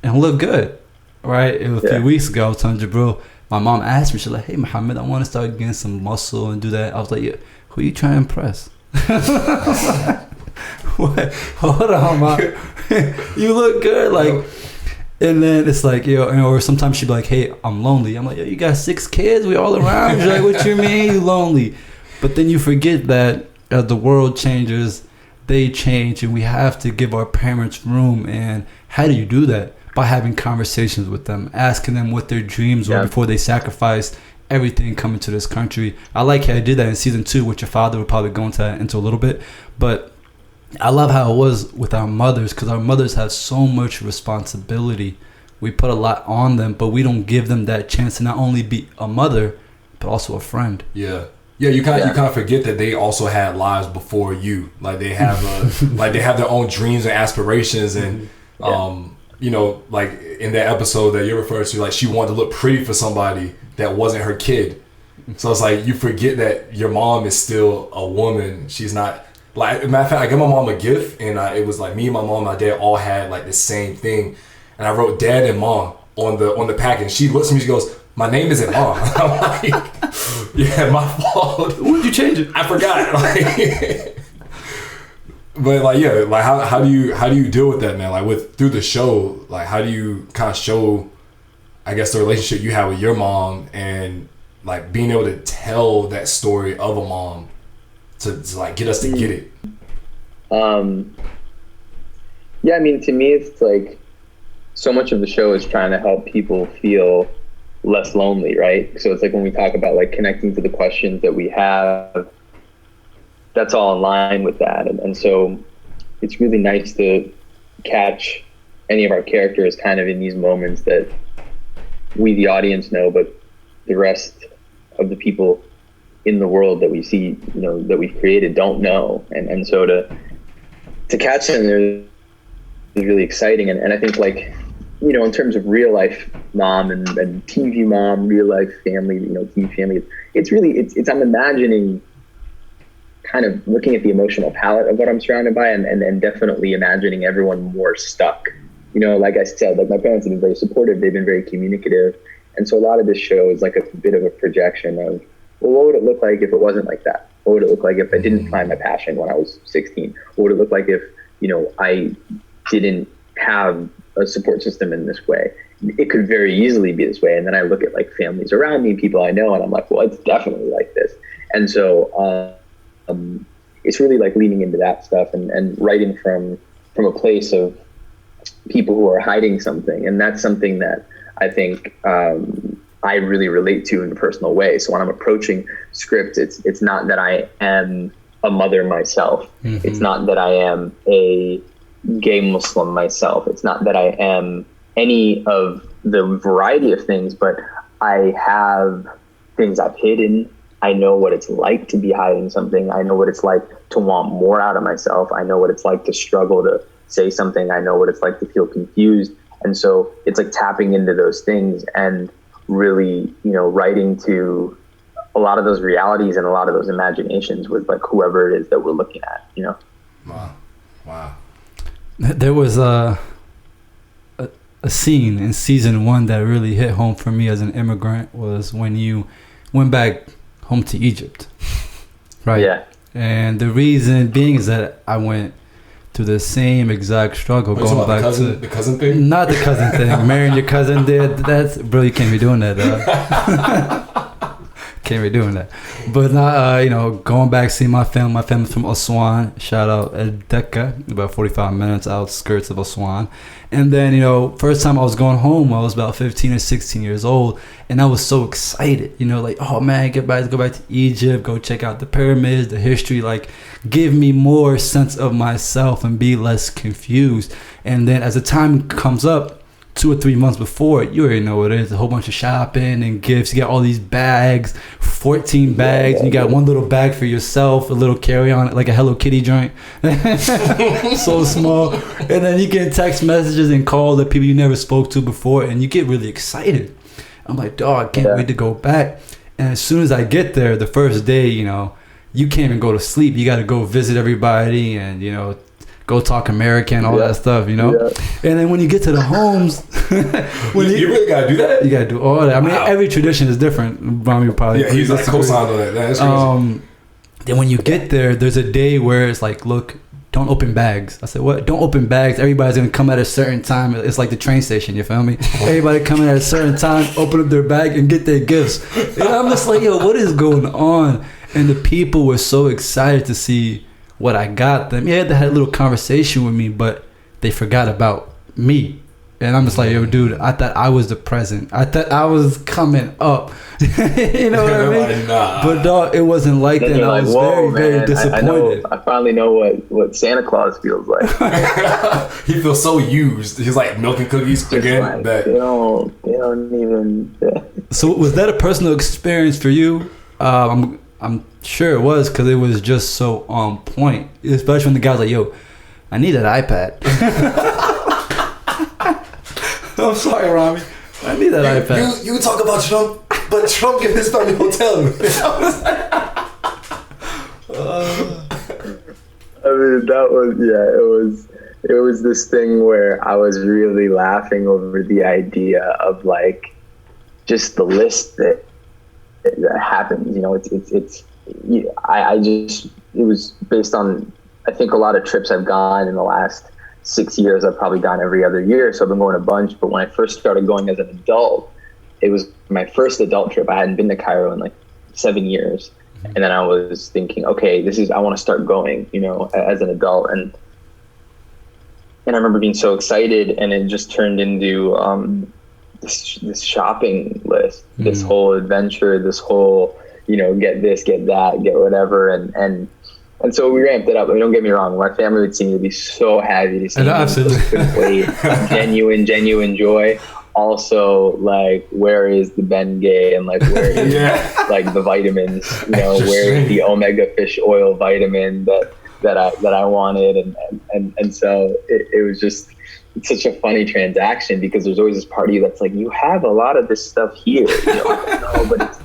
and look good, right? A few weeks ago, I was telling Jabril, my mom asked me, she's like, hey, Muhammad, I want to start getting some muscle and do that. I was like, yeah, who are you trying to impress? What? Hold on, Mom. You look good. Like, and then it's like, or sometimes she'd be like, hey, I'm lonely. I'm like, yo, you got 6 kids? We all around. She's like, what you mean you lonely? But then you forget that as the world changes, they change, and we have to give our parents room. And how do you do that? By having conversations with them, asking them what their dreams were before they sacrificed everything coming to this country. I like how I did that in season 2, which your father would probably go into a little bit. But I love how it was with our mothers, because our mothers have so much responsibility. We put a lot on them, but we don't give them that chance to not only be a mother, but also a friend. Yeah. Yeah, you kind of forget that they also had lives before you. Like, they have like they have their own dreams and aspirations, and like in that episode that you're referring to, like, she wanted to look pretty for somebody that wasn't her kid. So it's like, you forget that your mom is still a woman. She's not, like, matter of fact, I gave my mom a gift, and it was like me and my mom and my dad all had like the same thing, and I wrote dad and mom on the package. She looks at me, she goes, my name isn't Mom. I'm like, yeah, my fault. When did you change it? I forgot. Like, but like, yeah, like how do you deal with that, man? Like, through the show, like, how do you kind of show, I guess, the relationship you have with your mom, and like being able to tell that story of a mom to like get us to get it? Yeah, I mean, to me, it's like so much of the show is trying to help people feel less lonely, right? So it's like when we talk about like connecting to the questions that we have, that's all in line with that. And so it's really nice to catch any of our characters kind of in these moments that we, the audience, know, but the rest of the people in the world that we see, that we've created don't know. And so to catch them there is really exciting. And I think, like, in terms of real life mom and TV mom, real life family, TV family, it's I'm imagining kind of looking at the emotional palette of what I'm surrounded by, and definitely imagining everyone more stuck. You know, like I said, like my parents have been very supportive. They've been very communicative. And so a lot of this show is like a bit of a projection of, well, what would it look like if it wasn't like that? What would it look like if I didn't find my passion when I was 16? What would it look like if, you know, I didn't have a support system in this way? It could very easily be this way. And then I look at like families around me, people I know, and I'm like, well, it's definitely like this. And so it's really like leaning into that stuff and writing from a place of people who are hiding something. And that's something that I think I really relate to in a personal way. So when I'm approaching scripts, it's not that I am a mother myself. Mm-hmm. It's not that I am a gay Muslim myself. It's not that I am any of the variety of things, but I have things I've hidden. I know what it's like to be hiding something. I know what it's like to want more out of myself. I know what it's like to struggle to say something. I know what it's like to feel confused. And so it's like tapping into those things and really, you know, writing to a lot of those realities and a lot of those imaginations with like whoever it is that we're looking at, you know? Wow. There was a scene in season 1 that really hit home for me as an immigrant, was when you went back home to Egypt, right? Yeah. And the reason being is that I went through the same exact struggle going back to the cousin thing. Not the cousin thing. Marrying your cousin, that's bro. You can't be doing that. Can't be doing that. But not, you know, going back, seeing my family. My family's from Aswan. Shout out Edeka, about 45 minutes outskirts of Aswan. And then, you know, first time I was going home, I was about 15 or 16 years old, and I was so excited. You know, like, oh man, go back to Egypt, go check out the pyramids, the history. Like, give me more sense of myself and be less confused. And then as the time comes up, 2 or 3 months before, you already know what it is. A whole bunch of shopping and gifts. You got all these bags, 14 bags. You got one little bag for yourself, a little carry-on, like a Hello Kitty joint. So small. And then you get text messages and call the people you never spoke to before, and you get really excited. I'm like, dog, I can't wait to go back. And as soon as I get there, the first day, you know, you can't even go to sleep. You got to go visit everybody and, you know, go talk American, all that stuff, you know? Yeah. And then when you get to the homes... you really got to do that? You got to do all that. I mean, every tradition is different. Ramy probably... Yeah, he's like co-signed on that. That's crazy. Then when you get there, there's a day where it's like, look, don't open bags. I said, what? Don't open bags. Everybody's going to come at a certain time. It's like the train station, you feel me? Everybody coming at a certain time, open up their bag and get their gifts. And I'm just like, yo, what is going on? And the people were so excited to see what I got them. Yeah, they had a little conversation with me, but they forgot about me. And I'm just like, yo, dude, I thought I was the present. I thought I was coming up. You know what I mean? Nah. But dog, it wasn't like that. And I was very disappointed. I finally know what Santa Claus feels like. He feels so used. He's like milking cookies again. Like, they don't even. Yeah. So was that a personal experience for you? I'm sure it was, because it was just so on point. Especially when the guy's like, yo, I need that iPad. I'm sorry, Ramy. I need that iPad. You talk about Trump, but Trump get this from the hotel. I mean, it was this thing where I was really laughing over the idea of like just the list that happens. You know, it was based on, I think, a lot of trips I've gone in the last 6 years. I've probably gone every other year, so I've been going a bunch. But when I first started going as an adult, it was my first adult trip. I hadn't been to Cairo in like 7 years. And then I was thinking, okay, I want to start going, you know, as an adult. And I remember being so excited, and it just turned into this shopping list, this whole adventure, this whole, you know, get this, get that, get whatever. And so we ramped it up. I mean, don't get me wrong. My family would seem to be so happy to see me. Absolutely. genuine joy. Also, like, where is the Bengay, and like, where is like the vitamins? You know, where is the omega fish oil vitamin that I wanted? And so it was just, it's such a funny transaction, because there's always this part of you that's like, you have a lot of this stuff here. You know, no, but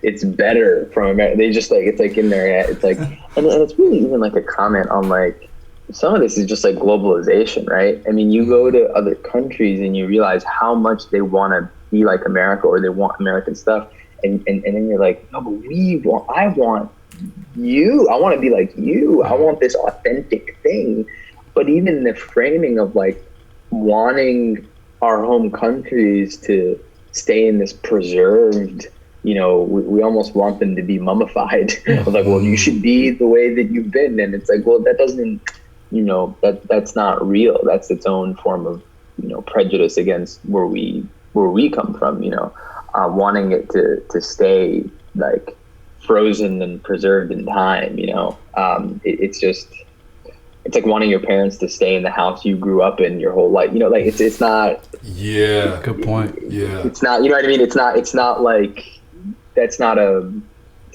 it's better from America. They just like, it's like in their head. It's like, and it's really even like a comment on like, some of this is just like globalization, right? I mean, you go to other countries and you realize how much they want to be like America, or they want American stuff. And then you're like, no, but I want you. I want to be like you. I want this authentic thing. But even the framing of like wanting our home countries to stay in this preserved, you know, we almost want them to be mummified. Of like, well, you should be the way that you've been. And it's like, well, that doesn't, you know, that's not real. That's its own form of, you know, prejudice against where we come from, you know. Wanting it to stay like frozen and preserved in time, you know. It's like wanting your parents to stay in the house you grew up in your whole life, you know. Like it's not. Yeah, good point. Yeah, it's not. You know what I mean? It's not like that's not a.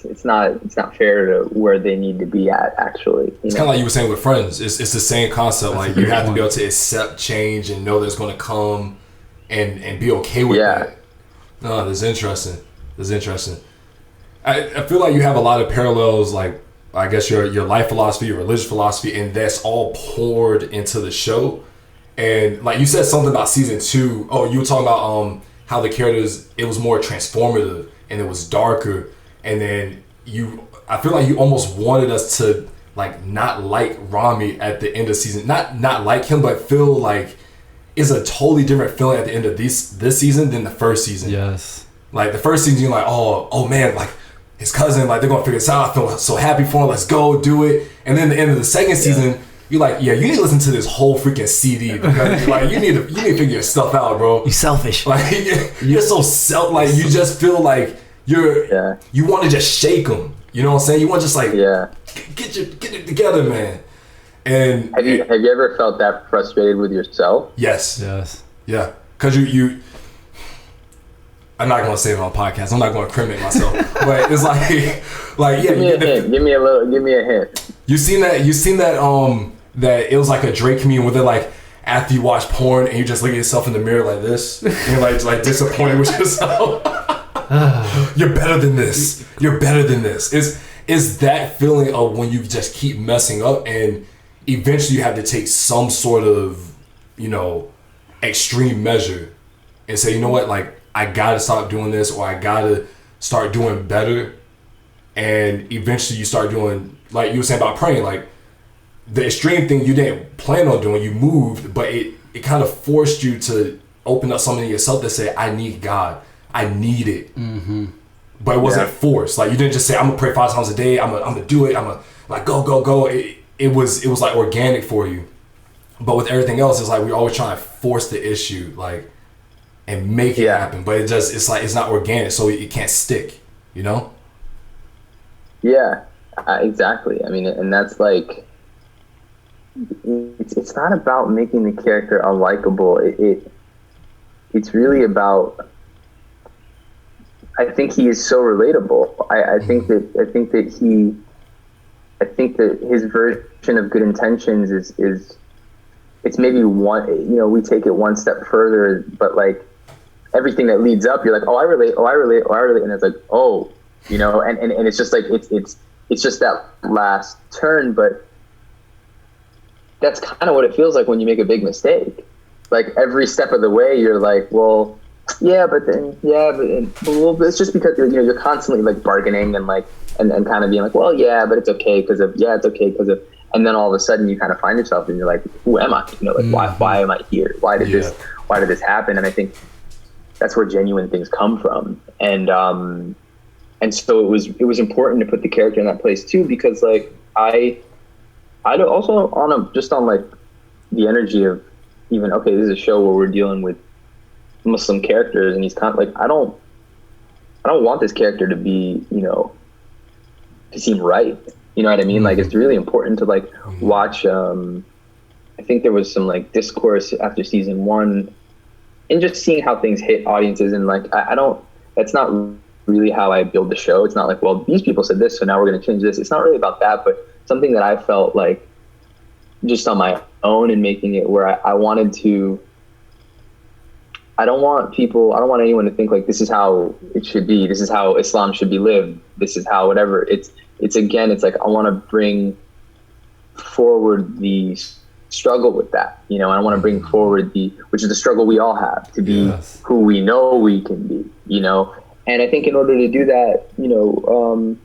It's not fair to where they need to be at. Actually, it's kind of like you were saying with Friends. It's the same concept. Like you have to be able to accept change and know that it's going to come, and be okay with that. No, that's interesting. I feel like you have a lot of parallels, like I guess your life philosophy, your religious philosophy, and that's all poured into the show. And like you said something about season 2. Oh, you were talking about how the characters, it was more transformative and it was darker. And then I feel like you almost wanted us to like not like Ramy at the end of season, not like him, but feel like it's a totally different feeling at the end of this season than the first season. Yes. Like the first season, you're like, oh man, like his cousin, like they're gonna figure this out. I feel so happy for him. Let's go do it. And then the end of the second season, you're like, yeah, you need to listen to this whole freaking CD because like you need to figure your stuff out, bro. You selfish. Like you're so like you just feel like you want to just shake them. You know what I'm saying? You want to just like get it together, man. And have you ever felt that frustrated with yourself? Yes. Yeah. Because you I'm not gonna say it on a podcast. I'm not gonna incriminate myself. But it's like yeah. Give me a hint. You seen that that it was like a Drake comedian where they're like, after you watch porn and you just look at yourself in the mirror like this and you're like disappointed with yourself. You're better than this. It's that feeling of when you just keep messing up and eventually you have to take some sort of, you know, extreme measure and say, you know what, like I gotta stop doing this, or I gotta start doing better. And eventually you start doing, like you were saying about praying, like the extreme thing you didn't plan on doing, you moved, but it kind of forced you to open up something in yourself that said, I need God, I need it. Mm-hmm. But it wasn't forced. Like you didn't just say, I'm gonna pray 5 times a day, I'm gonna do it, I'm gonna like go. It was like organic for you. But with everything else, it's like we're always trying to force the issue, like, and make it happen. But it's like it's not organic, so it can't stick, you know? Yeah, exactly. I mean, and that's like, it's not about making the character unlikable. It's really about, I think he is so relatable. I think that his version of Good Intentions is it's maybe one, you know, we take it one step further, but like everything that leads up, you're like, I relate, and it's like, oh, you know, and it's just like it's just that last turn, but that's kind of what it feels like when you make a big mistake. Like every step of the way, you're like, well, but it's just because you're constantly like bargaining and like and kind of being like, well, but it's okay because of and then all of a sudden you kind of find yourself and you're like, who am I? You know, like why am I here? Why did this happen? And I think that's where genuine things come from. And so it was important to put the character in that place too, because like I also on like the energy of even, okay, this is a show where we're dealing with Muslim characters, and he's kind of like, I don't want this character to be, you know, to seem right. You know what I mean? Mm-hmm. Like it's really important to like watch. I think there was some like discourse after season 1, and just seeing how things hit audiences, and like I don't. That's not really how I build the show. It's not like, well, these people said this, so now we're going to change this. It's not really about that, but something that I felt like just on my own and making it where I wanted to I don't want anyone to think like this is how it should be. This is how Islam should be lived. This is how whatever. It's like I want to bring forward the struggle with that, you know, and I want to bring forward which is the struggle we all have to be who we know we can be, you know. And I think in order to do that, you know,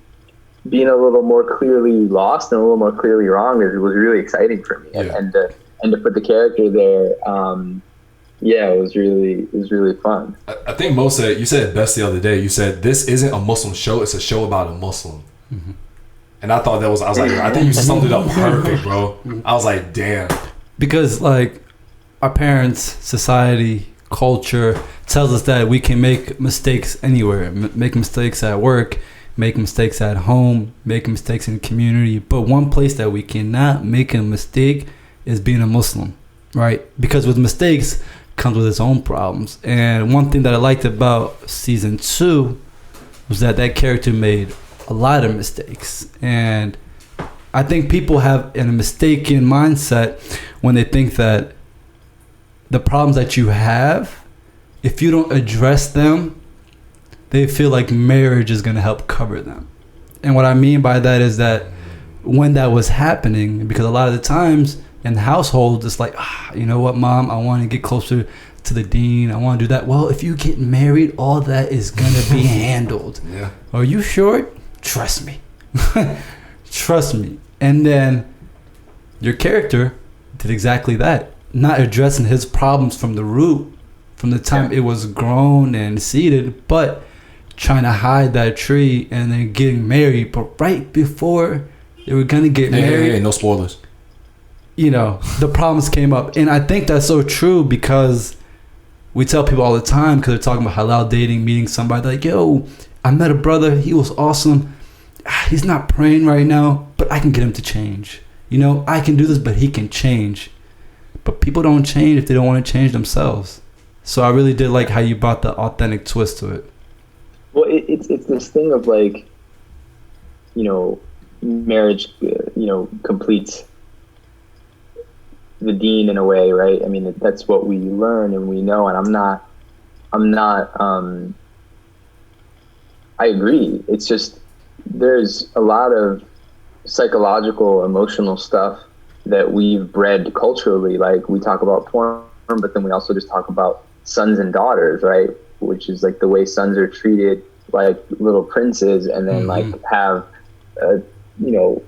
being a little more clearly lost and a little more clearly wrong was really exciting for me. And to put the character there, it was really fun. I think Mo said, you said it best the other day. You said, this isn't a Muslim show, it's a show about a Muslim. Mm-hmm. And I thought I was like, I think you summed it up perfect, bro. I was like, damn. Because like our parents, society, culture tells us that we can make mistakes anywhere. Make mistakes at work, make mistakes at home, make mistakes in the community. But one place that we cannot make a mistake is being a Muslim, right? Because with mistakes comes with its own problems. And one thing that I liked about season 2 was that character made a lot of mistakes. And I think people have a mistaken mindset when they think that the problems that you have, if you don't address them, they feel like marriage is going to help cover them. And what I mean by that is that when that was happening, because a lot of the times in households, it's like, you know what, Mom, I want to get closer to the dean. I want to do that. Well, if you get married, all that is going to be handled. Yeah. Are you sure? Trust me. Trust me. And then your character did exactly that. Not addressing his problems from the root, from the time it was grown and seeded, but trying to hide that tree and then getting married. But right before they were going to get married. Hey, no spoilers. You know, the problems came up. And I think that's so true because we tell people all the time, because they're talking about halal dating, meeting somebody, like, yo, I met a brother. He was awesome. He's not praying right now, but I can get him to change. You know, I can do this, but he can change. But people don't change if they don't want to change themselves. So I really did like how you brought the authentic twist to it. Well, it's this thing of like, you know, marriage, you know, completes the dean in a way, right? I mean, that's what we learn and we know. And I'm not. I agree. It's just there's a lot of psychological, emotional stuff that we've bred culturally. Like we talk about porn, but then we also just talk about sons and daughters, right? Which is like the way sons are treated like little princes, and then like have, you know,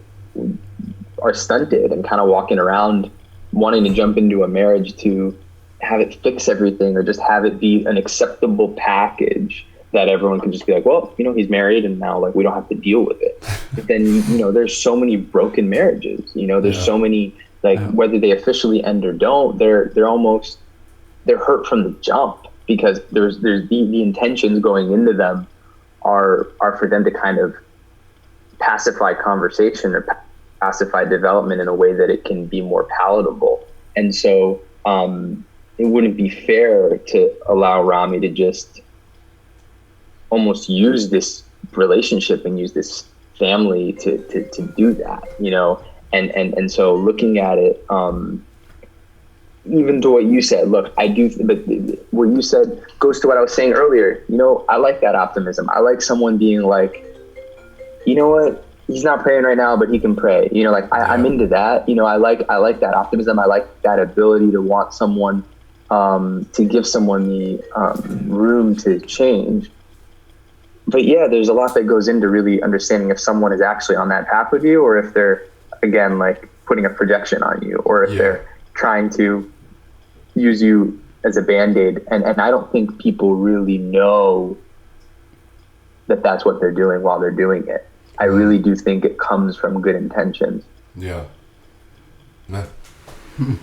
are stunted and kind of walking around wanting to jump into a marriage to have it fix everything or just have it be an acceptable package that everyone can just be like, well, you know, he's married and now like we don't have to deal with it. But then, you know, there's so many broken marriages, you know, there's so many, like whether they officially end or don't, they're hurt from the jump because there's the intentions going into them are for them to kind of pacify conversation or pacify development in a way that it can be more palatable. And so it wouldn't be fair to allow Ramy to just almost use this relationship and use this family to do that, you know? And so looking at it, even to what you said, look, I do, but what you said goes to what I was saying earlier. You know, I like that optimism. I like someone being like, you know what? He's not praying right now, but he can pray. You know, like I'm into that. You know, I like that optimism. I like that ability to want someone, to give someone the room to change. But yeah, there's a lot that goes into really understanding if someone is actually on that path with you, or if they're, again, like putting a projection on you, or if they're trying to use you as a Band-Aid. And I don't think people really know that that's what they're doing while they're doing it. I really do think it comes from good intentions. Yeah. Yeah,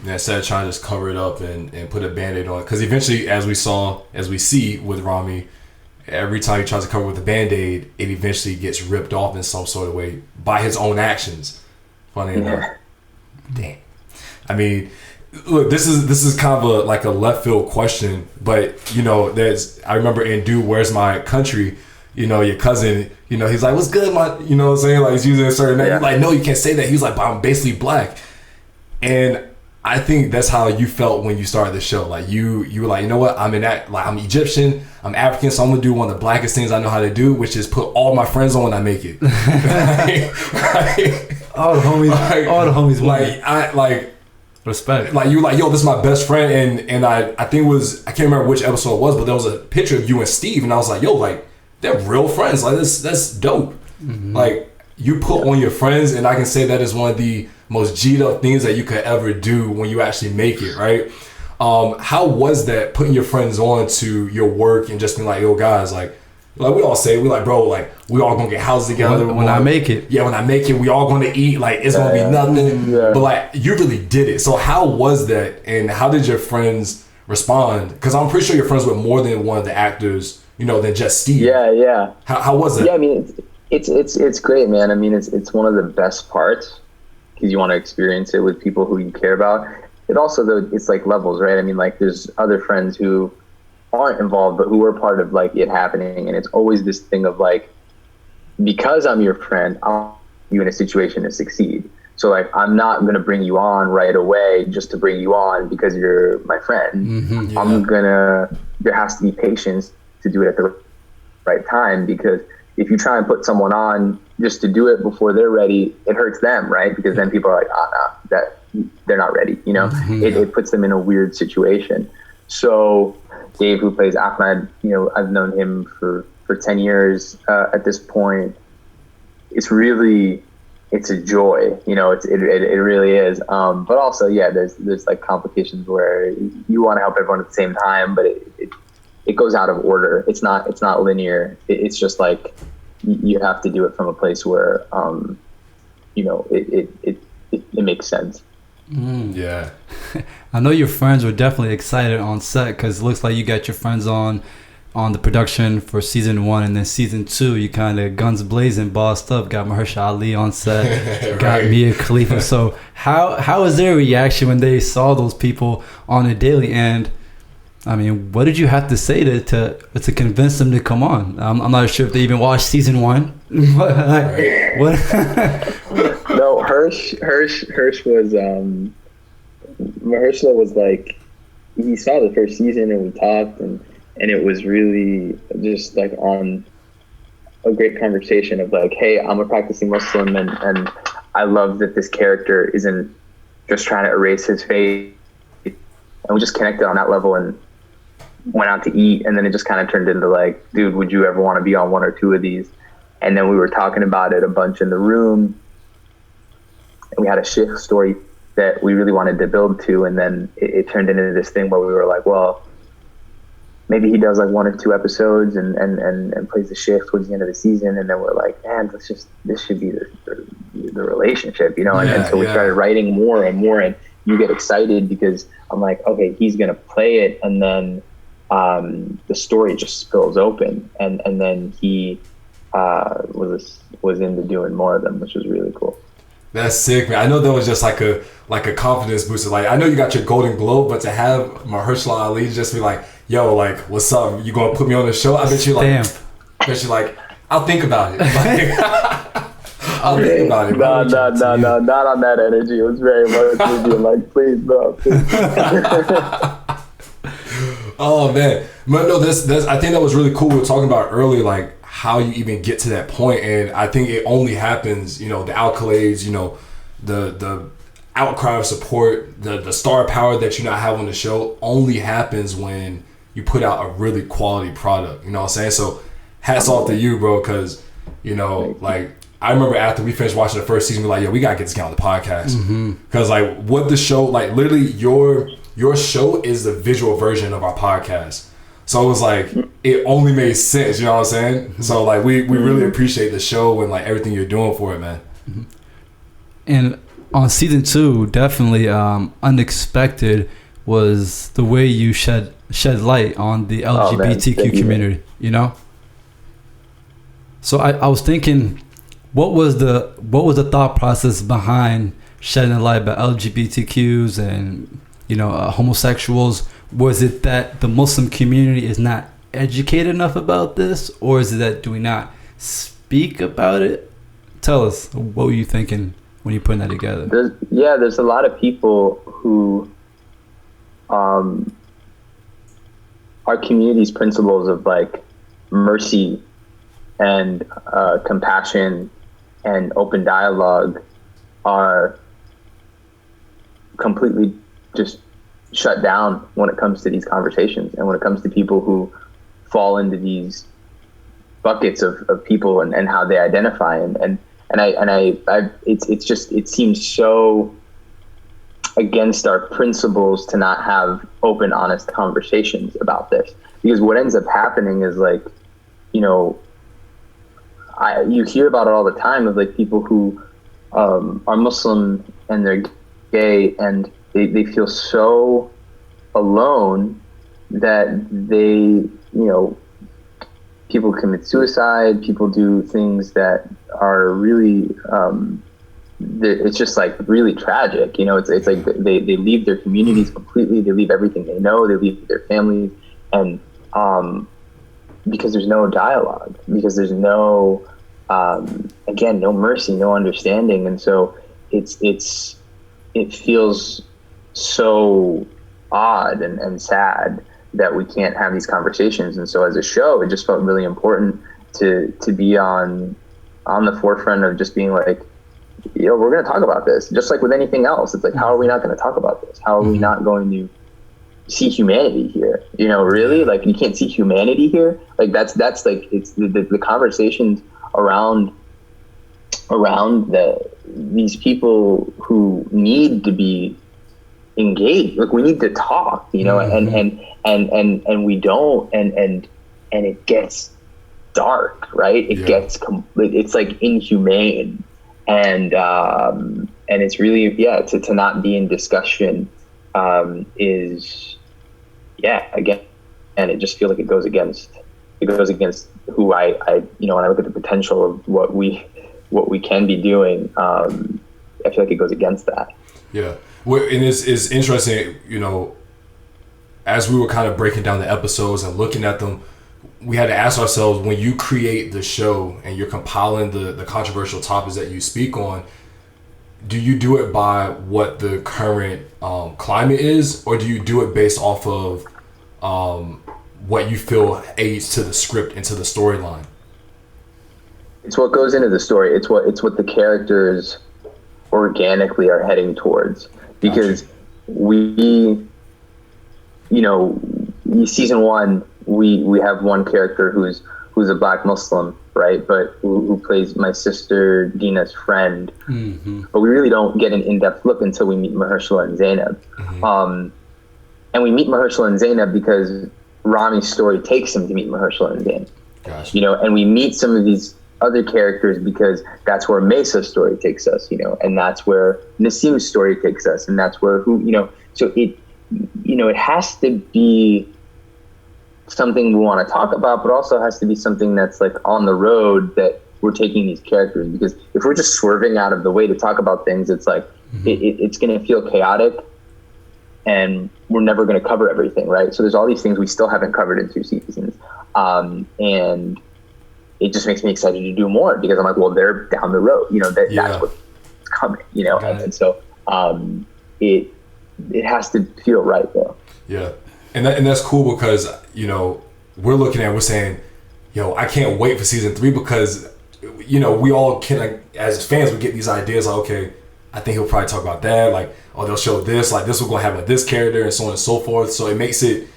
instead of trying to just cover it up and put a Band-Aid on it. Because eventually, as we see with Ramy, every time he tries to cover with a Band-Aid, it eventually gets ripped off in some sort of way by his own actions. Funny enough. Damn. I mean, look, this is kind of a left field question, but you know, I remember in Dude, Where's My Country? You know, your cousin, you know, he's like, what's good, my, you know what I'm saying? Like, he's using a certain name. He's like, no, you can't say that. He's like, but I'm basically black. And I think that's how you felt when you started the show. Like you were like, you know what? I'm I'm Egyptian, I'm African, so I'm gonna do one of the blackest things I know how to do, which is put all my friends on when I make it. All the homies, respect. Like you were like, yo, this is my best friend, and I think it was, I can't remember which episode it was, but there was a picture of you and Steve, and I was like, yo, like they're real friends. Like that's dope. Mm-hmm. Like you put on your friends, and I can say that is one of the most G'd up things that you could ever do when you actually make it, right? How was that, putting your friends on to your work and just being like, yo guys, like we all say, we like, bro, like we all gonna get houses together when I make it. Yeah, when I make it, we all gonna eat, like it's gonna be nothing. Yeah. But like you really did it. So how was that, and how did your friends respond? Because I'm pretty sure you're friends with more than one of the actors, you know, than just Steve. Yeah. How was it? Yeah, I mean it's great, man. I mean it's one of the best parts, because you want to experience it with people who you care about. It also, though, it's like levels, right? I mean, like there's other friends who aren't involved, but who are part of like it happening. And it's always this thing of like, because I'm your friend, I'll put you in a situation to succeed. So like, I'm not going to bring you on right away just to bring you on because you're my friend. Mm-hmm, yeah. There has to be patience to do it at the right time, because if you try and put someone on just to do it before they're ready, it hurts them, right? Because then people are like, that they're not ready, you know? Mm-hmm. It puts them in a weird situation. So Dave, who plays Ahmed, you know, I've known him for 10 years at this point. It's a joy, you know, it really is. But also, yeah, there's like complications where you want to help everyone at the same time, but it goes out of order. It's not linear. It's just like you have to do it from a place where, you know, it makes sense. Yeah. I know your friends were definitely excited on set, because it looks like you got your friends on the production for season 1, and then season 2 you kind of guns blazing, bossed up, got Mahershala Ali on set, right. Got Mia Khalifa. So how was their reaction when they saw those people on a daily? And I mean, what did you have to say to convince them to come on? I'm not sure if they even watched season 1. What? No, Hirsch was Mahershala was like, he saw the first season and we talked, and it was really just like on a great conversation of like, hey, I'm a practicing Muslim, and I love that this character isn't just trying to erase his faith. And we just connected on that level and went out to eat, and then it just kind of turned into like, dude, would you ever want to be on 1 or 2 of these? And then we were talking about it a bunch in the room, and we had a shift story that we really wanted to build to, and then it turned into this thing where we were like, well, maybe he does like 1 or 2 episodes and plays the shift towards the end of the season, and then we're like, man, this should be the relationship, you know? And so we started writing more and more, and you get excited because I'm like, okay, he's gonna play it, and then the story just spills open, and then he was into doing more of them, which was really cool. That's sick, man. I know that was just like a confidence booster. Like, I know you got your Golden Globe, but to have Mahershala Ali just be like, yo, like, what's up? You gonna put me on the show? I bet you like, I'll think about it. Like, I'll think about it. No, not on that energy. It was very much being like, please, bro. Please. Oh man, but no, that's I think that was really cool. We were talking about earlier, like how you even get to that point, and I think it only happens, you know, the accolades, you know, the outcry of support, the star power that you not have on the show only happens when you put out a really quality product. You know what I'm saying? So hats off to you, bro, because you know, like I remember after we finished watching the first season, we were like, yo, we gotta get this guy on the podcast, because like what the show, like literally your show is the visual version of our podcast. So it was like, it only made sense, you know what I'm saying? So like, we really appreciate the show and like everything you're doing for it, man. And on season 2, definitely unexpected was the way you shed light on the LGBTQ community, you know? So I was thinking, what was the thought process behind shedding light about LGBTQs and, you know, homosexuals? Was it that the Muslim community is not educated enough about this, or is it that do we not speak about it? Tell us, what were you thinking when you're putting that together? There's a lot of people who our community's principles of like mercy and compassion and open dialogue are completely just shut down when it comes to these conversations, and when it comes to people who fall into these buckets of people and how they identify, and it seems so against our principles to not have open, honest conversations about this, because what ends up happening is like, you know, you hear about it all the time of like people who are Muslim and they're gay, and they feel so alone that they, you know, people commit suicide, people do things that are really, it's just like really tragic. You know, it's like they leave their communities completely, they leave everything they know, they leave their families, and because there's no dialogue, because there's no, again, no mercy, no understanding. And so it feels so odd and sad that we can't have these conversations. And so as a show, it just felt really important to be on the forefront of just being like, you know, we're going to talk about this, just like with anything else. It's like, how are we not going to talk about this? How are we not going to see humanity here? You know, really, like, you can't see humanity here. Like that's like, it's the conversations around these people who need to be engaged. Like, we need to talk, you know, and we don't, and it gets dark, right? It gets it's like inhumane, and it's really, to not be in discussion is, again, and it just feels like it goes against who I you know, when I look at the potential of what we can be doing, I feel like it goes against that. Yeah. Well, and it's interesting, you know, as we were kind of breaking down the episodes and looking at them, we had to ask ourselves, when you create the show and you're compiling the controversial topics that you speak on, do you do it by what the current climate is, or do you do it based off of what you feel aids to the script and to the storyline? It's what goes into the story. It's what the characters organically are heading towards, because we, you know, season 1, we have one character who's a Black Muslim, right? But who plays my sister Dina's friend. Mm-hmm. But we really don't get an in-depth look until we meet Mahershala and Zainab. Mm-hmm. And we meet Mahershala and Zainab because Ramy's story takes him to meet Mahershala and Zainab. Gotcha. You know, and we meet some of these other characters because that's where Mesa's story takes us, you know, and that's where Nassim's story takes us, and that's where so it, you know, it has to be something we want to talk about, but also has to be something that's like on the road that we're taking these characters, because if we're just swerving out of the way to talk about things, it's like, it's going to feel chaotic, and we're never going to cover everything, right? So there's all these things we still haven't covered in 2 seasons, and it just makes me excited to do more, because I'm like, well, they're down the road, you know, that's what's coming, you know, and so it has to feel right though. Yeah, and that's cool, because, you know, we're saying, yo, I can't wait for season 3, because, you know, we all can, like, as fans, we get these ideas like, okay, I think he'll probably talk about that, like, oh, they'll show this, like, this we're gonna have like this character, and so on and so forth. So it makes it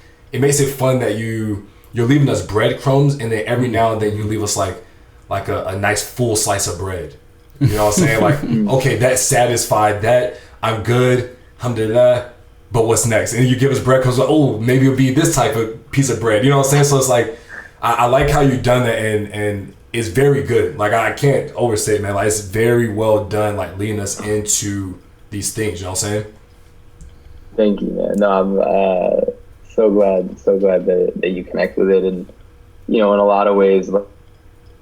fun that you're leaving us breadcrumbs, and then every now and then you leave us like a nice full slice of bread. You know what I'm saying? Like, okay, that's satisfied, that I'm good, alhamdulillah, but what's next? And you give us breadcrumbs, like, oh, maybe it'll be this type of piece of bread. You know what I'm saying? So it's like, I like how you've done that, and it's very good. Like, I can't overstate it, man. Like, it's very well done, like, leading us into these things. You know what I'm saying? Thank you, man. No, I'm so glad that you connect with it. And, you know, in a lot of ways,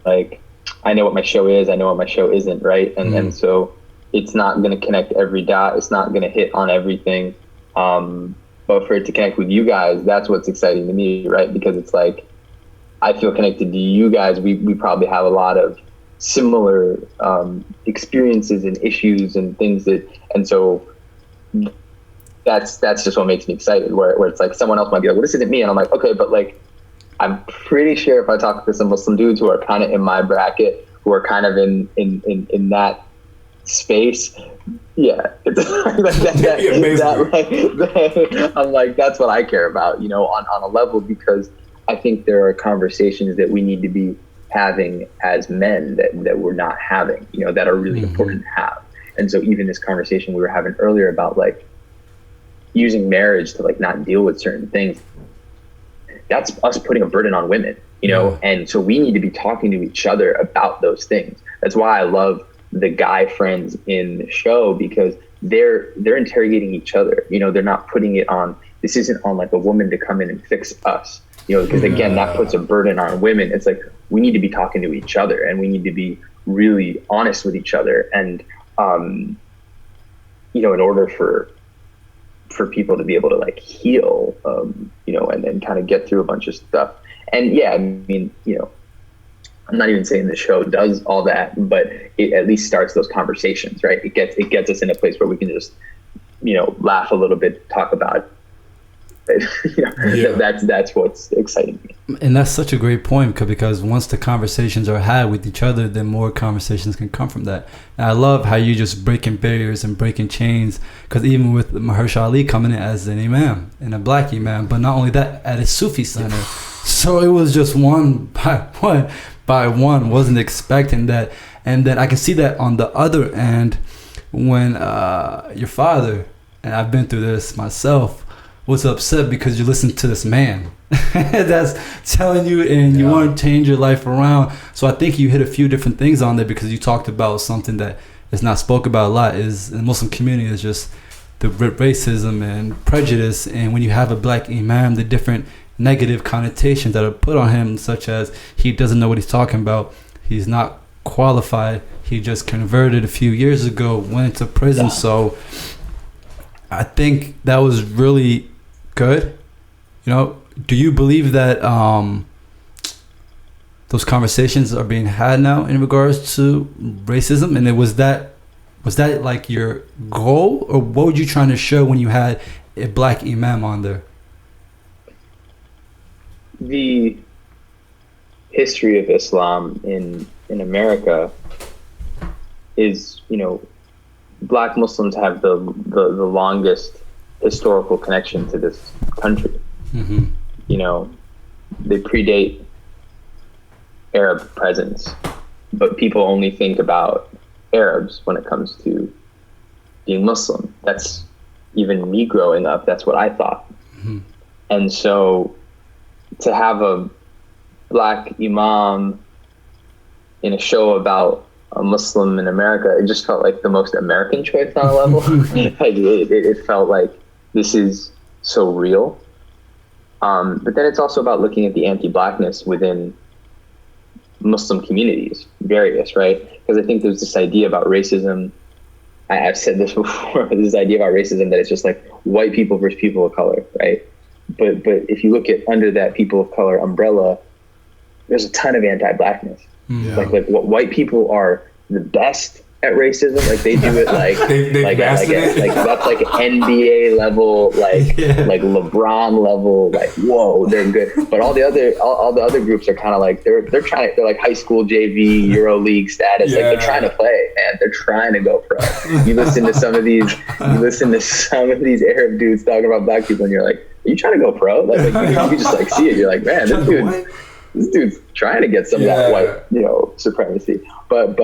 like, I know what my show is, I know what my show isn't, right? And so it's not going to connect every dot, it's not going to hit on everything, but for it to connect with you guys, that's what's exciting to me, right? Because it's like, I feel connected to you guys. We probably have a lot of similar experiences and issues and things and so that's just what makes me excited, where it's like someone else might be like, well, this isn't me, and I'm like, okay, but like I'm pretty sure if I talk to some Muslim dudes who are kind of in my bracket, who are kind of in that space, it's I'm like, that's what I care about, on a level, because I think there are conversations that we need to be having as men that we're not having, that are really important to have. And so even this conversation we were having earlier about like using marriage to like not deal with certain things, that's us putting a burden on women, and so we need to be talking to each other about those things. That's why I love the guy friends in the show, because they're interrogating each other. They're not putting it on, this isn't on like a woman to come in and fix us, because again, that puts a burden on women. It's like, we need to be talking to each other, and we need to be really honest with each other. And, in order for people to be able to like heal, and then kind of get through a bunch of stuff. And yeah, I mean, I'm not even saying the show does all that, but it at least starts those conversations, right? It gets us in a place where we can just, laugh a little bit, talk about it. That's what's exciting me. And that's such a great point, because once the conversations are had with each other, then more conversations can come from that. And I love how you just breaking barriers and breaking chains, because even with Mahershala Ali coming in as an imam and a black imam, but not only that, at a Sufi center, so it was just one by one, wasn't expecting that. And then I can see that on the other end when your father, and I've been through this myself, was upset because you listened to this man that's telling you and you want to change your life around. So I think you hit a few different things on there, because you talked about something that is not spoke about a lot is in the Muslim community, is just the racism and prejudice. And when you have a black imam, the different negative connotations that are put on him, such as he doesn't know what he's talking about, he's not qualified, he just converted a few years ago, went to prison. So I think that was really good. Do you believe that those conversations are being had now in regards to racism? And was that like your goal, or what were you trying to show when you had a black imam on there? The history of Islam in America is, black Muslims have the longest historical connection to this country. They predate Arab presence, but people only think about Arabs when it comes to being Muslim. That's, even me growing up, that's what I thought. And so to have a black imam in a show about a Muslim in America, it just felt like the most American choice on a level. Like it felt like this is so real. But then it's also about looking at the anti-blackness within Muslim communities, various, right? Because I think there's this idea about racism. I've said this before, this idea about racism that it's just like white people versus people of color, right? But if you look at under that people of color umbrella, there's a ton of anti-blackness. Like what white people are the best at racism, like they do it like that's like NBA level, like LeBron level, like whoa, they're good. But all the other groups are kind of like they're like high school JV, Euro League status, like they're trying to play, man. They're trying to go pro. You listen to some of these Arab dudes talking about black people, and you're like, are you trying to go pro? Like you just like see it, you're like, man, this dude's trying to get some of that white, supremacy. But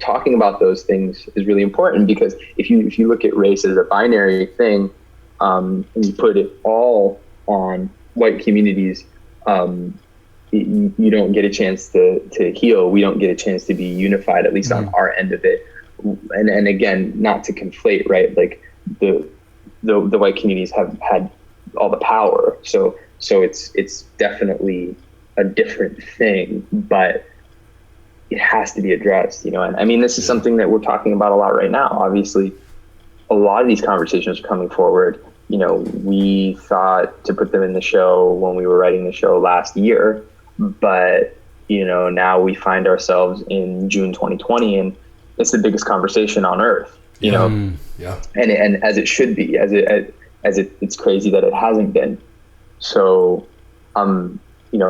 talking about those things is really important, because if you look at race as a binary thing, and you put it all on white communities, you don't get a chance to heal. We don't get a chance to be unified, at least on our end of it. And again, not to conflate, right? Like the white communities have had all the power, so it's definitely a different thing, but it has to be addressed, And I mean, this is something that we're talking about a lot right now. Obviously, a lot of these conversations are coming forward. We thought to put them in the show when we were writing the show last year, but now we find ourselves in June 2020, and it's the biggest conversation on earth, Yeah. and as it should be, it's crazy that it hasn't been. So I'm,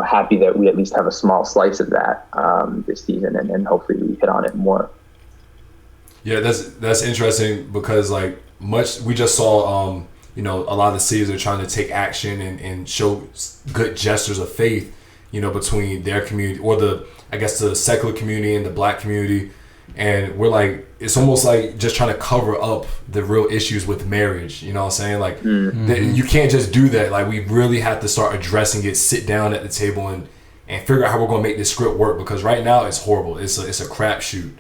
happy that we at least have a small slice of that this season, and hopefully we hit on it more. Yeah, that's interesting because we just saw a lot of the cities are trying to take action and show good gestures of faith, between their community or the secular community and the black community. And we're like, it's almost like just trying to cover up the real issues with marriage. You know what I'm saying? You can't just do that. Like, we really have to start addressing it, sit down at the table and figure out how we're going to make this script work, because right now it's horrible. It's a crapshoot.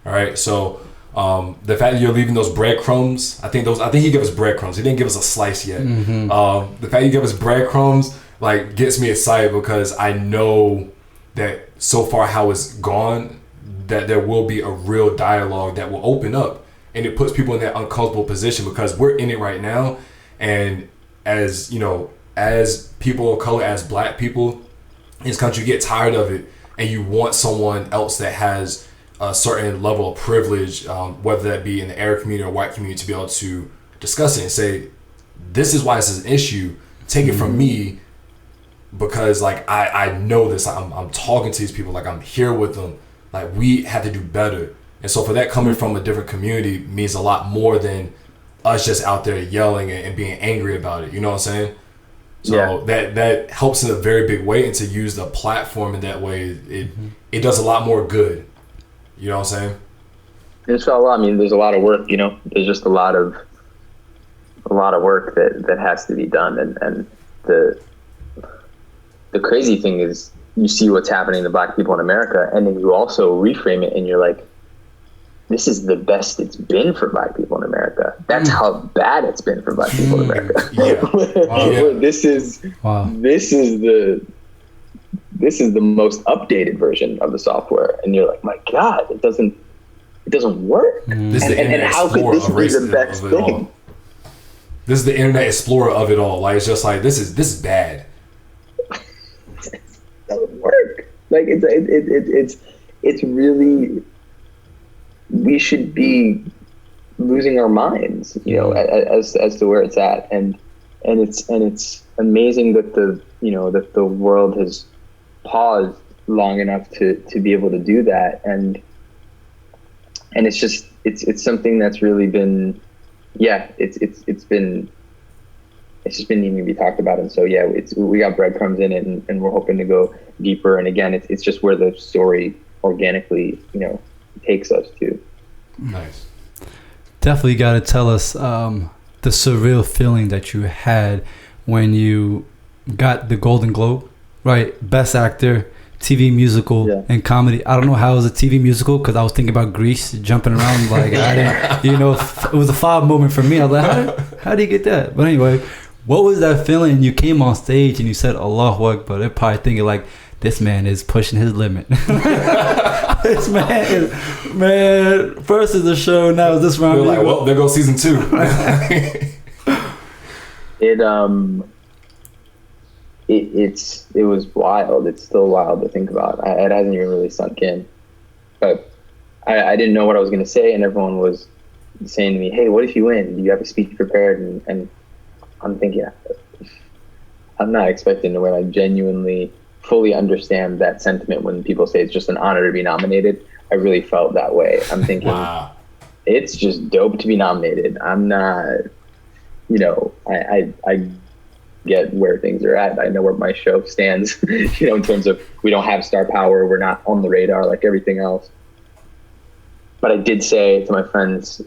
All right. So the fact that you're leaving those breadcrumbs, I think he gave us breadcrumbs. He didn't give us a slice yet. The fact you gave us breadcrumbs gets me excited, because I know that so far how it's gone, that there will be a real dialogue that will open up, and it puts people in that uncomfortable position, because we're in it right now. And as as people of color, as black people in this country, get tired of it, and you want someone else that has a certain level of privilege, whether that be in the Arab community or white community, to be able to discuss it and say, this is why this is an issue. Take it from me, because I know this. I'm talking to these people. I'm here with them. We have to do better. And so for that coming from a different community means a lot more than us just out there yelling and being angry about it. You know what I'm saying? So that helps in a very big way, and to use the platform in that way, it does a lot more good. You know what I'm saying? Inshallah. I mean, there's a lot of work, there's just a lot of work that has to be done. And the crazy thing is, you see what's happening to black people in America, and then you also reframe it and you're like, this is the best it's been for black people in America. That's how bad it's been for black people in America. This is the most updated version of the software, and you're like, my God, it doesn't work. And how could this be the best thing? This is the Internet Explorer of it all. It's just this is bad. Doesn't work. It's really, we should be losing our minds, as to where it's at, and it's amazing that the world has paused long enough to be able to do that, and it's just it's something that's really been it's just been needing to be talked about. And so we got breadcrumbs in it, and we're hoping to go deeper. And again, it's just where the story organically takes us to. Nice. Definitely got to tell us the surreal feeling that you had when you got the Golden Globe, right? Best actor, TV musical, and comedy. I don't know how it was a TV musical, because I was thinking about Grease jumping around. I didn't, it was a fog moment for me. I was like, how do you get that? But anyway, what was that feeling? You came on stage and you said Allahu Akbar. They're probably thinking this man is pushing his limit. This man, first is the show, now is this round. They're well, there goes season 2. It was wild. It's still wild to think about. It hasn't even really sunk in. But I didn't know what I was going to say, and everyone was saying to me, hey, what if you win? Do you have a speech prepared? And I'm thinking, I'm not expecting to win. I genuinely fully understand that sentiment when people say it's just an honor to be nominated. I really felt that way. I'm thinking, wow, it's just dope to be nominated. I'm not, I get where things are at. I know where my show stands, in terms of, we don't have star power. We're not on the radar like everything else. But I did say to my friends,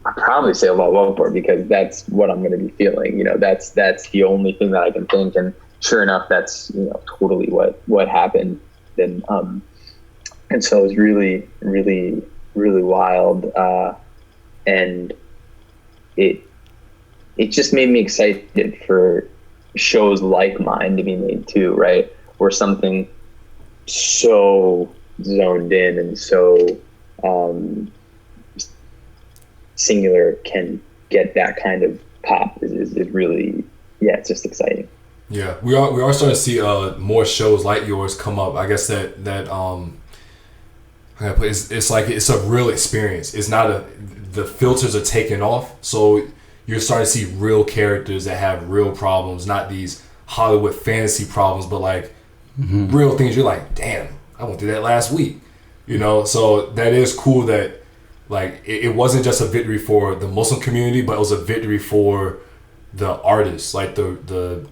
I probably say Allahu Akbar, because that's what I'm going to be feeling. That's the only thing that I can think. And sure enough, that's, totally what happened. And so it was really, really, really wild. And it just made me excited for shows like mine to be made too, right? Where something so zoned in and so singular can get that kind of pop is really, it's just exciting. Yeah, we are starting to see more shows like yours come up. I guess that it's like it's a real experience. It's not the filters are taken off, so you're starting to see real characters that have real problems, not these Hollywood fantasy problems, but like real things. You're like, damn, I went through that last week, you know. So that is cool that like it wasn't just a victory for the Muslim community, but it was a victory for the artists, like the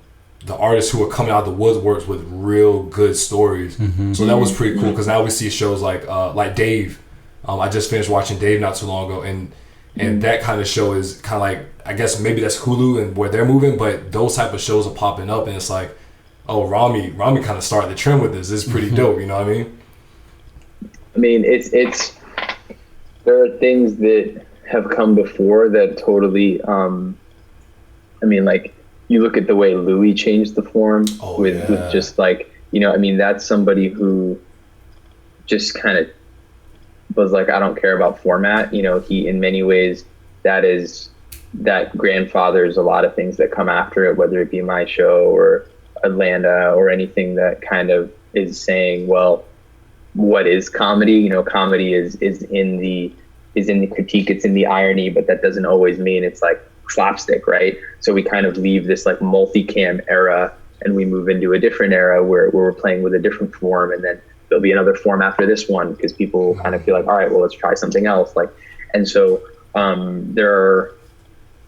artists who are coming out of the woodworks with real good stories. So that was pretty cool, because now we see shows like Dave. I just finished watching Dave not too long ago, and that kind of show is kind of like, I guess maybe that's Hulu and where they're moving, but those type of shows are popping up, and it's like, oh, Ramy kind of started the trend with this. This is pretty dope, you know what I mean? I mean, it's there are things that have come before that totally, I mean, like, you look at the way Louis changed the form with just like, you know, I mean, that's somebody who just kind of was like, I don't care about format. You know, he, in many ways, that grandfathers a lot of things that come after it, whether it be my show or Atlanta or anything that kind of is saying, well, what is comedy? You know, comedy is in the critique, it's in the irony, but that doesn't always mean it's like slapstick, right? So we kind of leave this like multicam era and we move into a different era where we're playing with a different form, and then there'll be another form after this one because people kind of feel like, all right, well, let's try something else. Like, and so there are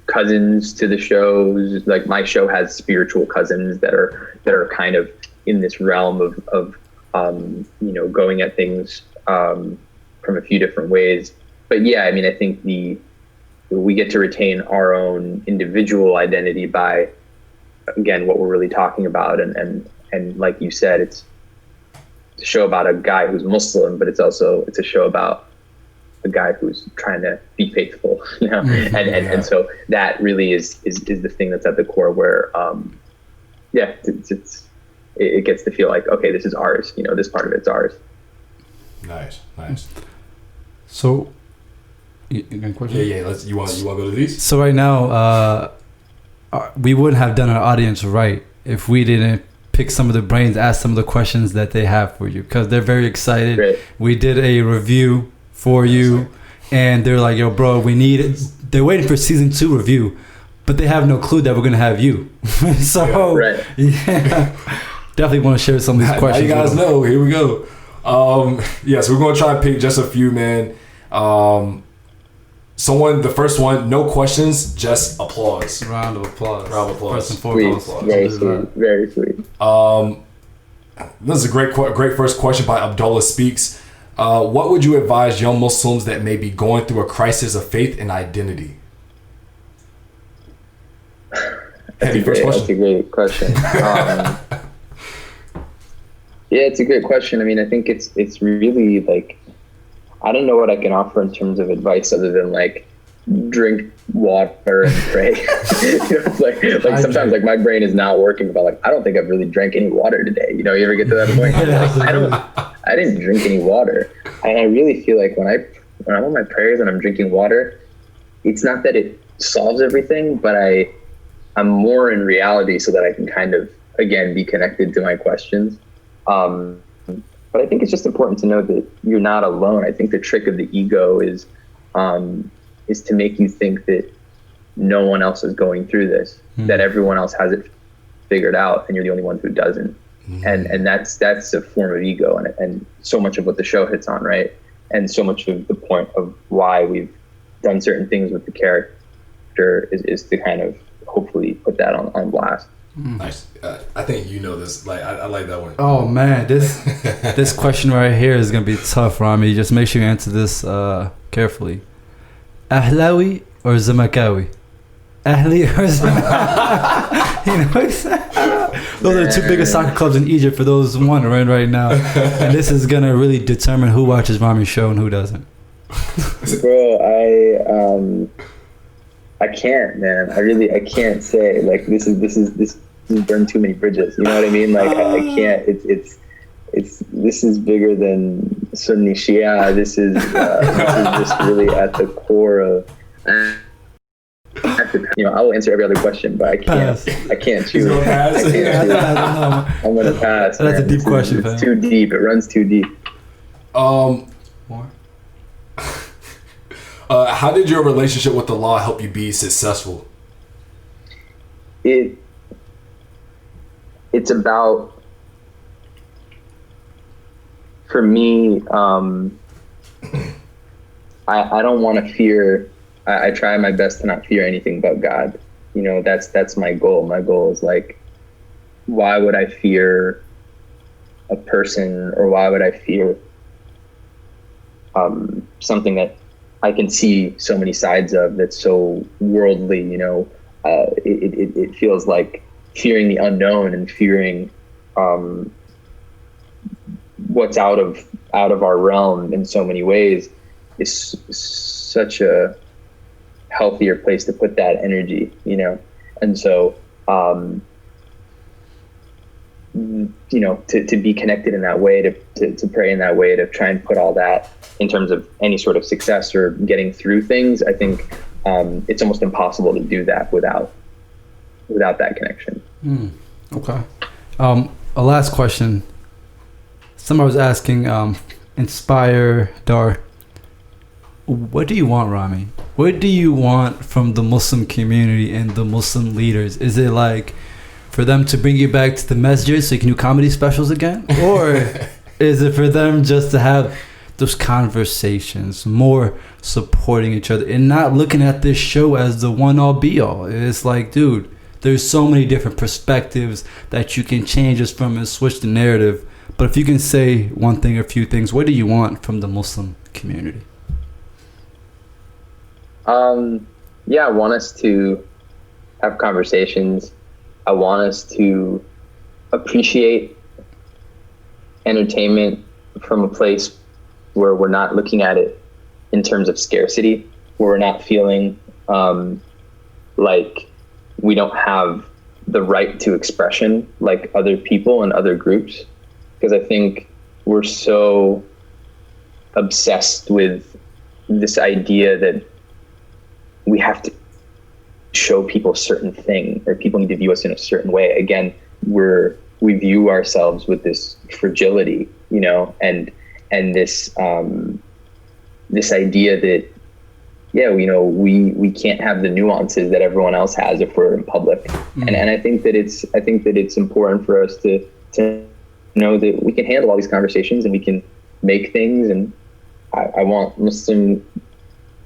cousins to the shows. Like my show has spiritual cousins that are kind of in this realm of you know, going at things from a few different ways. But yeah, I mean, I think we get to retain our own individual identity by, again, what we're really talking about. And like you said, it's a show about a guy who's Muslim, but it's a show about a guy who's trying to be faithful, you know? And so that really is the thing that's at the core where, it gets to feel like, okay, this is ours, you know, this part of it's ours. Nice. So, you got a question? Yeah. You want to go to these? So right now, we wouldn't have done our audience right if we didn't pick some of the brains, ask some of the questions that they have for you, because they're very excited. Great. We did a review for you, and they're like, yo, bro, we need it. They're waiting for season 2 review, but they have no clue that we're going to have you. So, definitely want to share some of these questions. Now you guys know. Here we go. So we're going to try and pick just a few, man. The first one, no questions, just applause. Round of applause. First and foremost. Very sweet. Very sweet. This is a great first question by Abdullah Speaks. What would you advise young Muslims that may be going through a crisis of faith and identity? That's a great question. Yeah, it's a great question. I mean, I think it's really like, I don't know what I can offer in terms of advice other than like drink water and pray. You know, like sometimes like my brain is not working, but like I don't think I've really drank any water today. You know, you ever get to that point? Like, I didn't drink any water, and I really feel like when I'm on my prayers and I'm drinking water, it's not that it solves everything, but I'm more in reality so that I can kind of again be connected to my questions. But I think it's just important to know that you're not alone. I think the trick of the ego is to make you think that no one else is going through this, that everyone else has it figured out, and you're the only one who doesn't. And that's a form of ego, and so much of what the show hits on, right? And so much of the point of why we've done certain things with the character is to kind of hopefully put that on blast. Nice. I think you know this. Like I like that one. Oh man, this question right here is gonna be tough, Ramy. Just make sure you answer this carefully. Ahlawi or Zamakawi? Ahli or Zamakawi? You know what I'm saying? Those are the 2 biggest soccer clubs in Egypt for those wondering right now. And this is gonna really determine who watches Ramy's show and who doesn't. Bro, I can't, man. I can't say. Like this is burned too many bridges. You know what I mean? Like I can't. It's this is bigger than Sunni Shia. This is just really at the core of. At I will answer every other question, but I can't. Pass. I can't choose. Gonna pass? I can't choose. I don't know. I'm gonna pass. That's man. a deep question, It's fam. too deep. It runs too deep. More. How did your relationship with the law help you be successful? It's about, for me, I don't want to fear. I try my best to not fear anything but God. That's my goal. My goal is like, why would I fear a person, or why would I fear something that I can see so many sides of, that's so worldly? It feels like fearing the unknown and fearing what's out of our realm in so many ways is such a healthier place to put that energy, and so to be connected in that way, to pray in that way, to try and put all that in terms of any sort of success or getting through things. I think it's almost impossible to do that without that connection. Okay. A last question. Somebody was asking, Inspire Dar, what do you want, Ramy? What do you want from the Muslim community and the Muslim leaders? Is it like for them to bring you back to the masjid so you can do comedy specials again? Or is it for them just to have those conversations, more supporting each other, and not looking at this show as the one-all be-all? It's like, dude, there's so many different perspectives that you can change us from and switch the narrative. But if you can say one thing or a few things, what do you want from the Muslim community? I want us to have conversations. I want us to appreciate entertainment from a place where we're not looking at it in terms of scarcity, where we're not feeling like we don't have the right to expression like other people and other groups. Because I think we're so obsessed with this idea that we have to show people a certain thing, or people need to view us in a certain way. Again, we view ourselves with this fragility, and this this idea that we can't have the nuances that everyone else has if we're in public. And I think that it's important for us to know that we can handle all these conversations and we can make things. And I want Muslim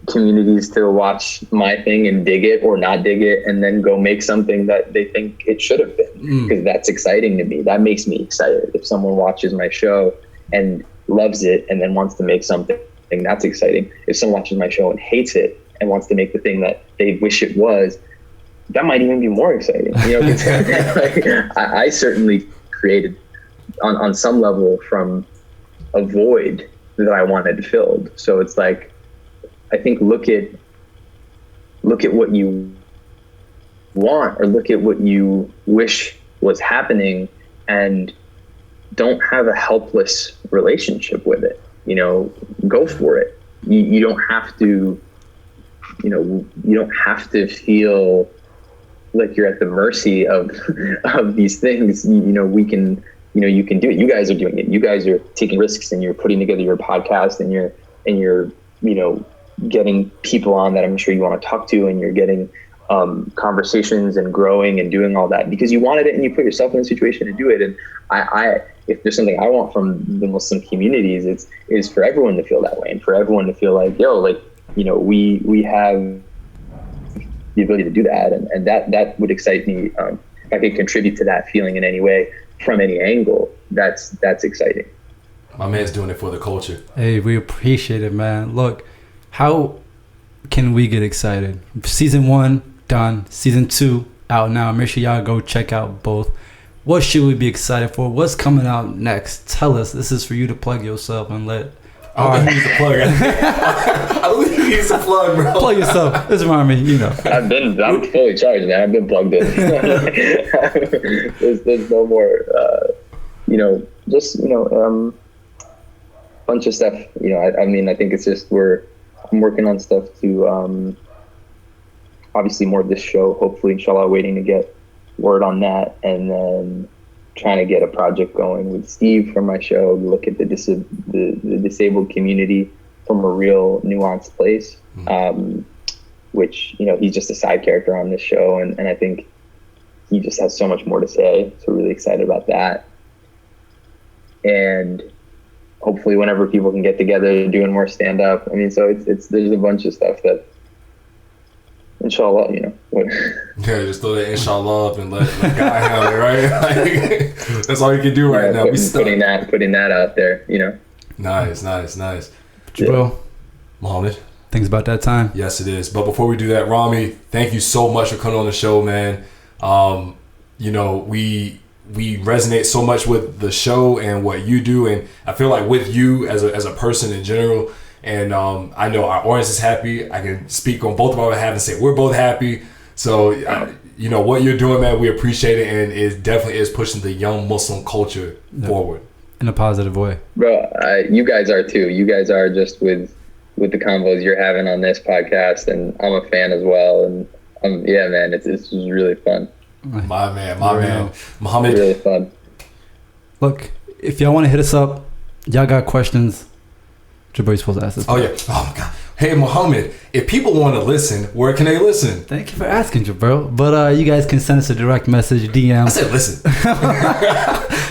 communities to watch my thing and dig it or not dig it, and then go make something that they think it should have been, because that's exciting to me. That makes me excited. If someone watches my show and loves it and then wants to make something, that's exciting. If someone watches my show and hates it and wants to make the thing that they wish it was, that might even be more exciting. I certainly created on some level from a void that I wanted filled. So it's like, I think look at what you want, or look at what you wish was happening, and don't have a helpless relationship with it. Go for it. You don't have to, you don't have to feel like you're at the mercy of these things. We can, you can do it. You guys are doing it. You guys are taking risks, and you're putting together your podcast, and you're getting people on that I'm sure you want to talk to, and you're getting conversations and growing and doing all that because you wanted it, and you put yourself in a situation to do it. And I if there's something I want from the Muslim communities, is for everyone to feel that way, and for everyone to feel like, we have the ability to do that, and that would excite me. If I could contribute to that feeling in any way from any angle, that's exciting. My man's doing it for the culture. Hey, we appreciate it, man. Look, how can we get excited? Season 1 done, season 2 out now. Make sure y'all go check out both. What should we be excited for? What's coming out next? Tell us. This is for you to plug yourself and let. I don't think he needs a plug. I don't think he needs a plug, bro. Plug yourself. This is Ramy, I'm fully charged, man. I've been plugged in. there's no more, bunch of stuff. I think it's just I'm working on stuff to obviously more of this show, hopefully, inshallah, waiting to get word on that. And then trying to get a project going with Steve for my show, look at the disabled community from a real nuanced place, which, you know, he's just a side character on this show. And I think he just has so much more to say. So really excited about that. And hopefully whenever people can get together, doing more stand up. I mean, so there's a bunch of stuff that, inshallah, you know. Yeah, just throw that inshallah up and let God handle it, right? Like, that's all you can do right now. Putting that out there, you know. Nice. Jabril, Muhammad. things about that time. Yes, it is. But before we do that, Ramy, thank you so much for coming on the show, man. You know, we resonate so much with the show and what you do, and I feel like with you as a person in general. And I know our audience is happy. I can speak on both of our behalf and say we're both happy. So, you know, what you're doing, man, we appreciate it, and it definitely is pushing the young Muslim culture forward. In a positive way. Bro, you guys are too. You guys are just with the convos you're having on this podcast, and I'm a fan as well. And yeah, man, it's really fun. My man. Muhammad. Really fun. Look, if y'all want to hit us up, y'all got questions, Jabril supposed to ask us. Oh, yeah. Oh, my God. Hey, Muhammad, if people want to listen, where can they listen? Thank you for asking, Jabril. But you guys can send us a direct message, DM. I said listen.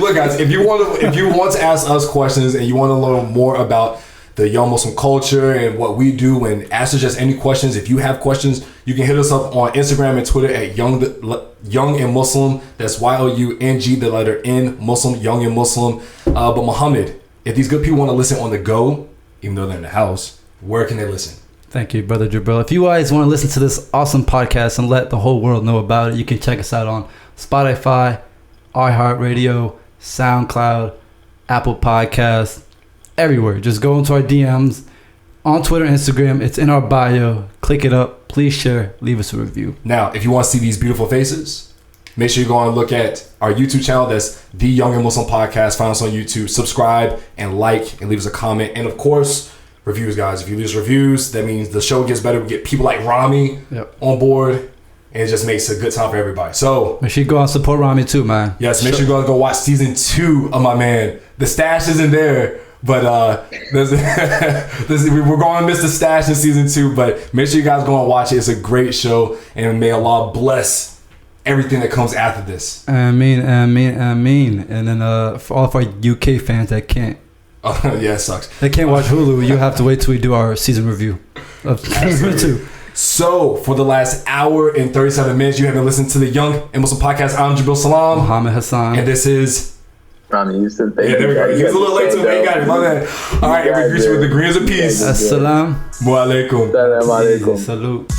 Look, guys, if you want to ask us questions and you want to learn more about the young Muslim culture and what we do, and ask us just any questions, if you have questions, you can hit us up on Instagram and Twitter at Young and Muslim. That's YOUNG, the letter N, Muslim, Young and Muslim. But Muhammad, if these good people want to listen on the go, even though they're in the house, where can they listen? Thank you, Brother Jabril. If you guys want to listen to this awesome podcast and let the whole world know about it, you can check us out on Spotify, iHeartRadio, SoundCloud, Apple Podcasts, everywhere. Just go into our DMs on Twitter and Instagram. It's in our bio. Click it up. Please share. Leave us a review. Now, if you want to see these beautiful faces, make sure you go and look at our YouTube channel. That's The Young and Muslim Podcast. Find us on YouTube. Subscribe and like and leave us a comment. And of course, reviews, guys. If you leave us reviews, that means the show gets better. We get people like Ramy on board. And it just makes a good time for everybody. So make sure you go and support Ramy too, man. Yes, make sure you go watch season 2 of my man. The stash isn't there, but we're going to miss the stash in season 2. But make sure you guys go and watch it. It's a great show, and may Allah bless everything that comes after this. Ameen. And then for all of our UK fans that can't. Oh yeah, it sucks. They can't watch Hulu. You have to wait till we do our season review of season 2. So, for the last hour and 37 minutes, you have been listening to the Young and Muslim Podcast. I'm Jabril Salam. Muhammad Hassan. And this is... Ramy Youssef. Yeah, there we go. He was a little late to me. You got it, my man. All right, and we greet you with the greens of peace. Asalaamu Alakum. Asalaamu Alakum. Salute.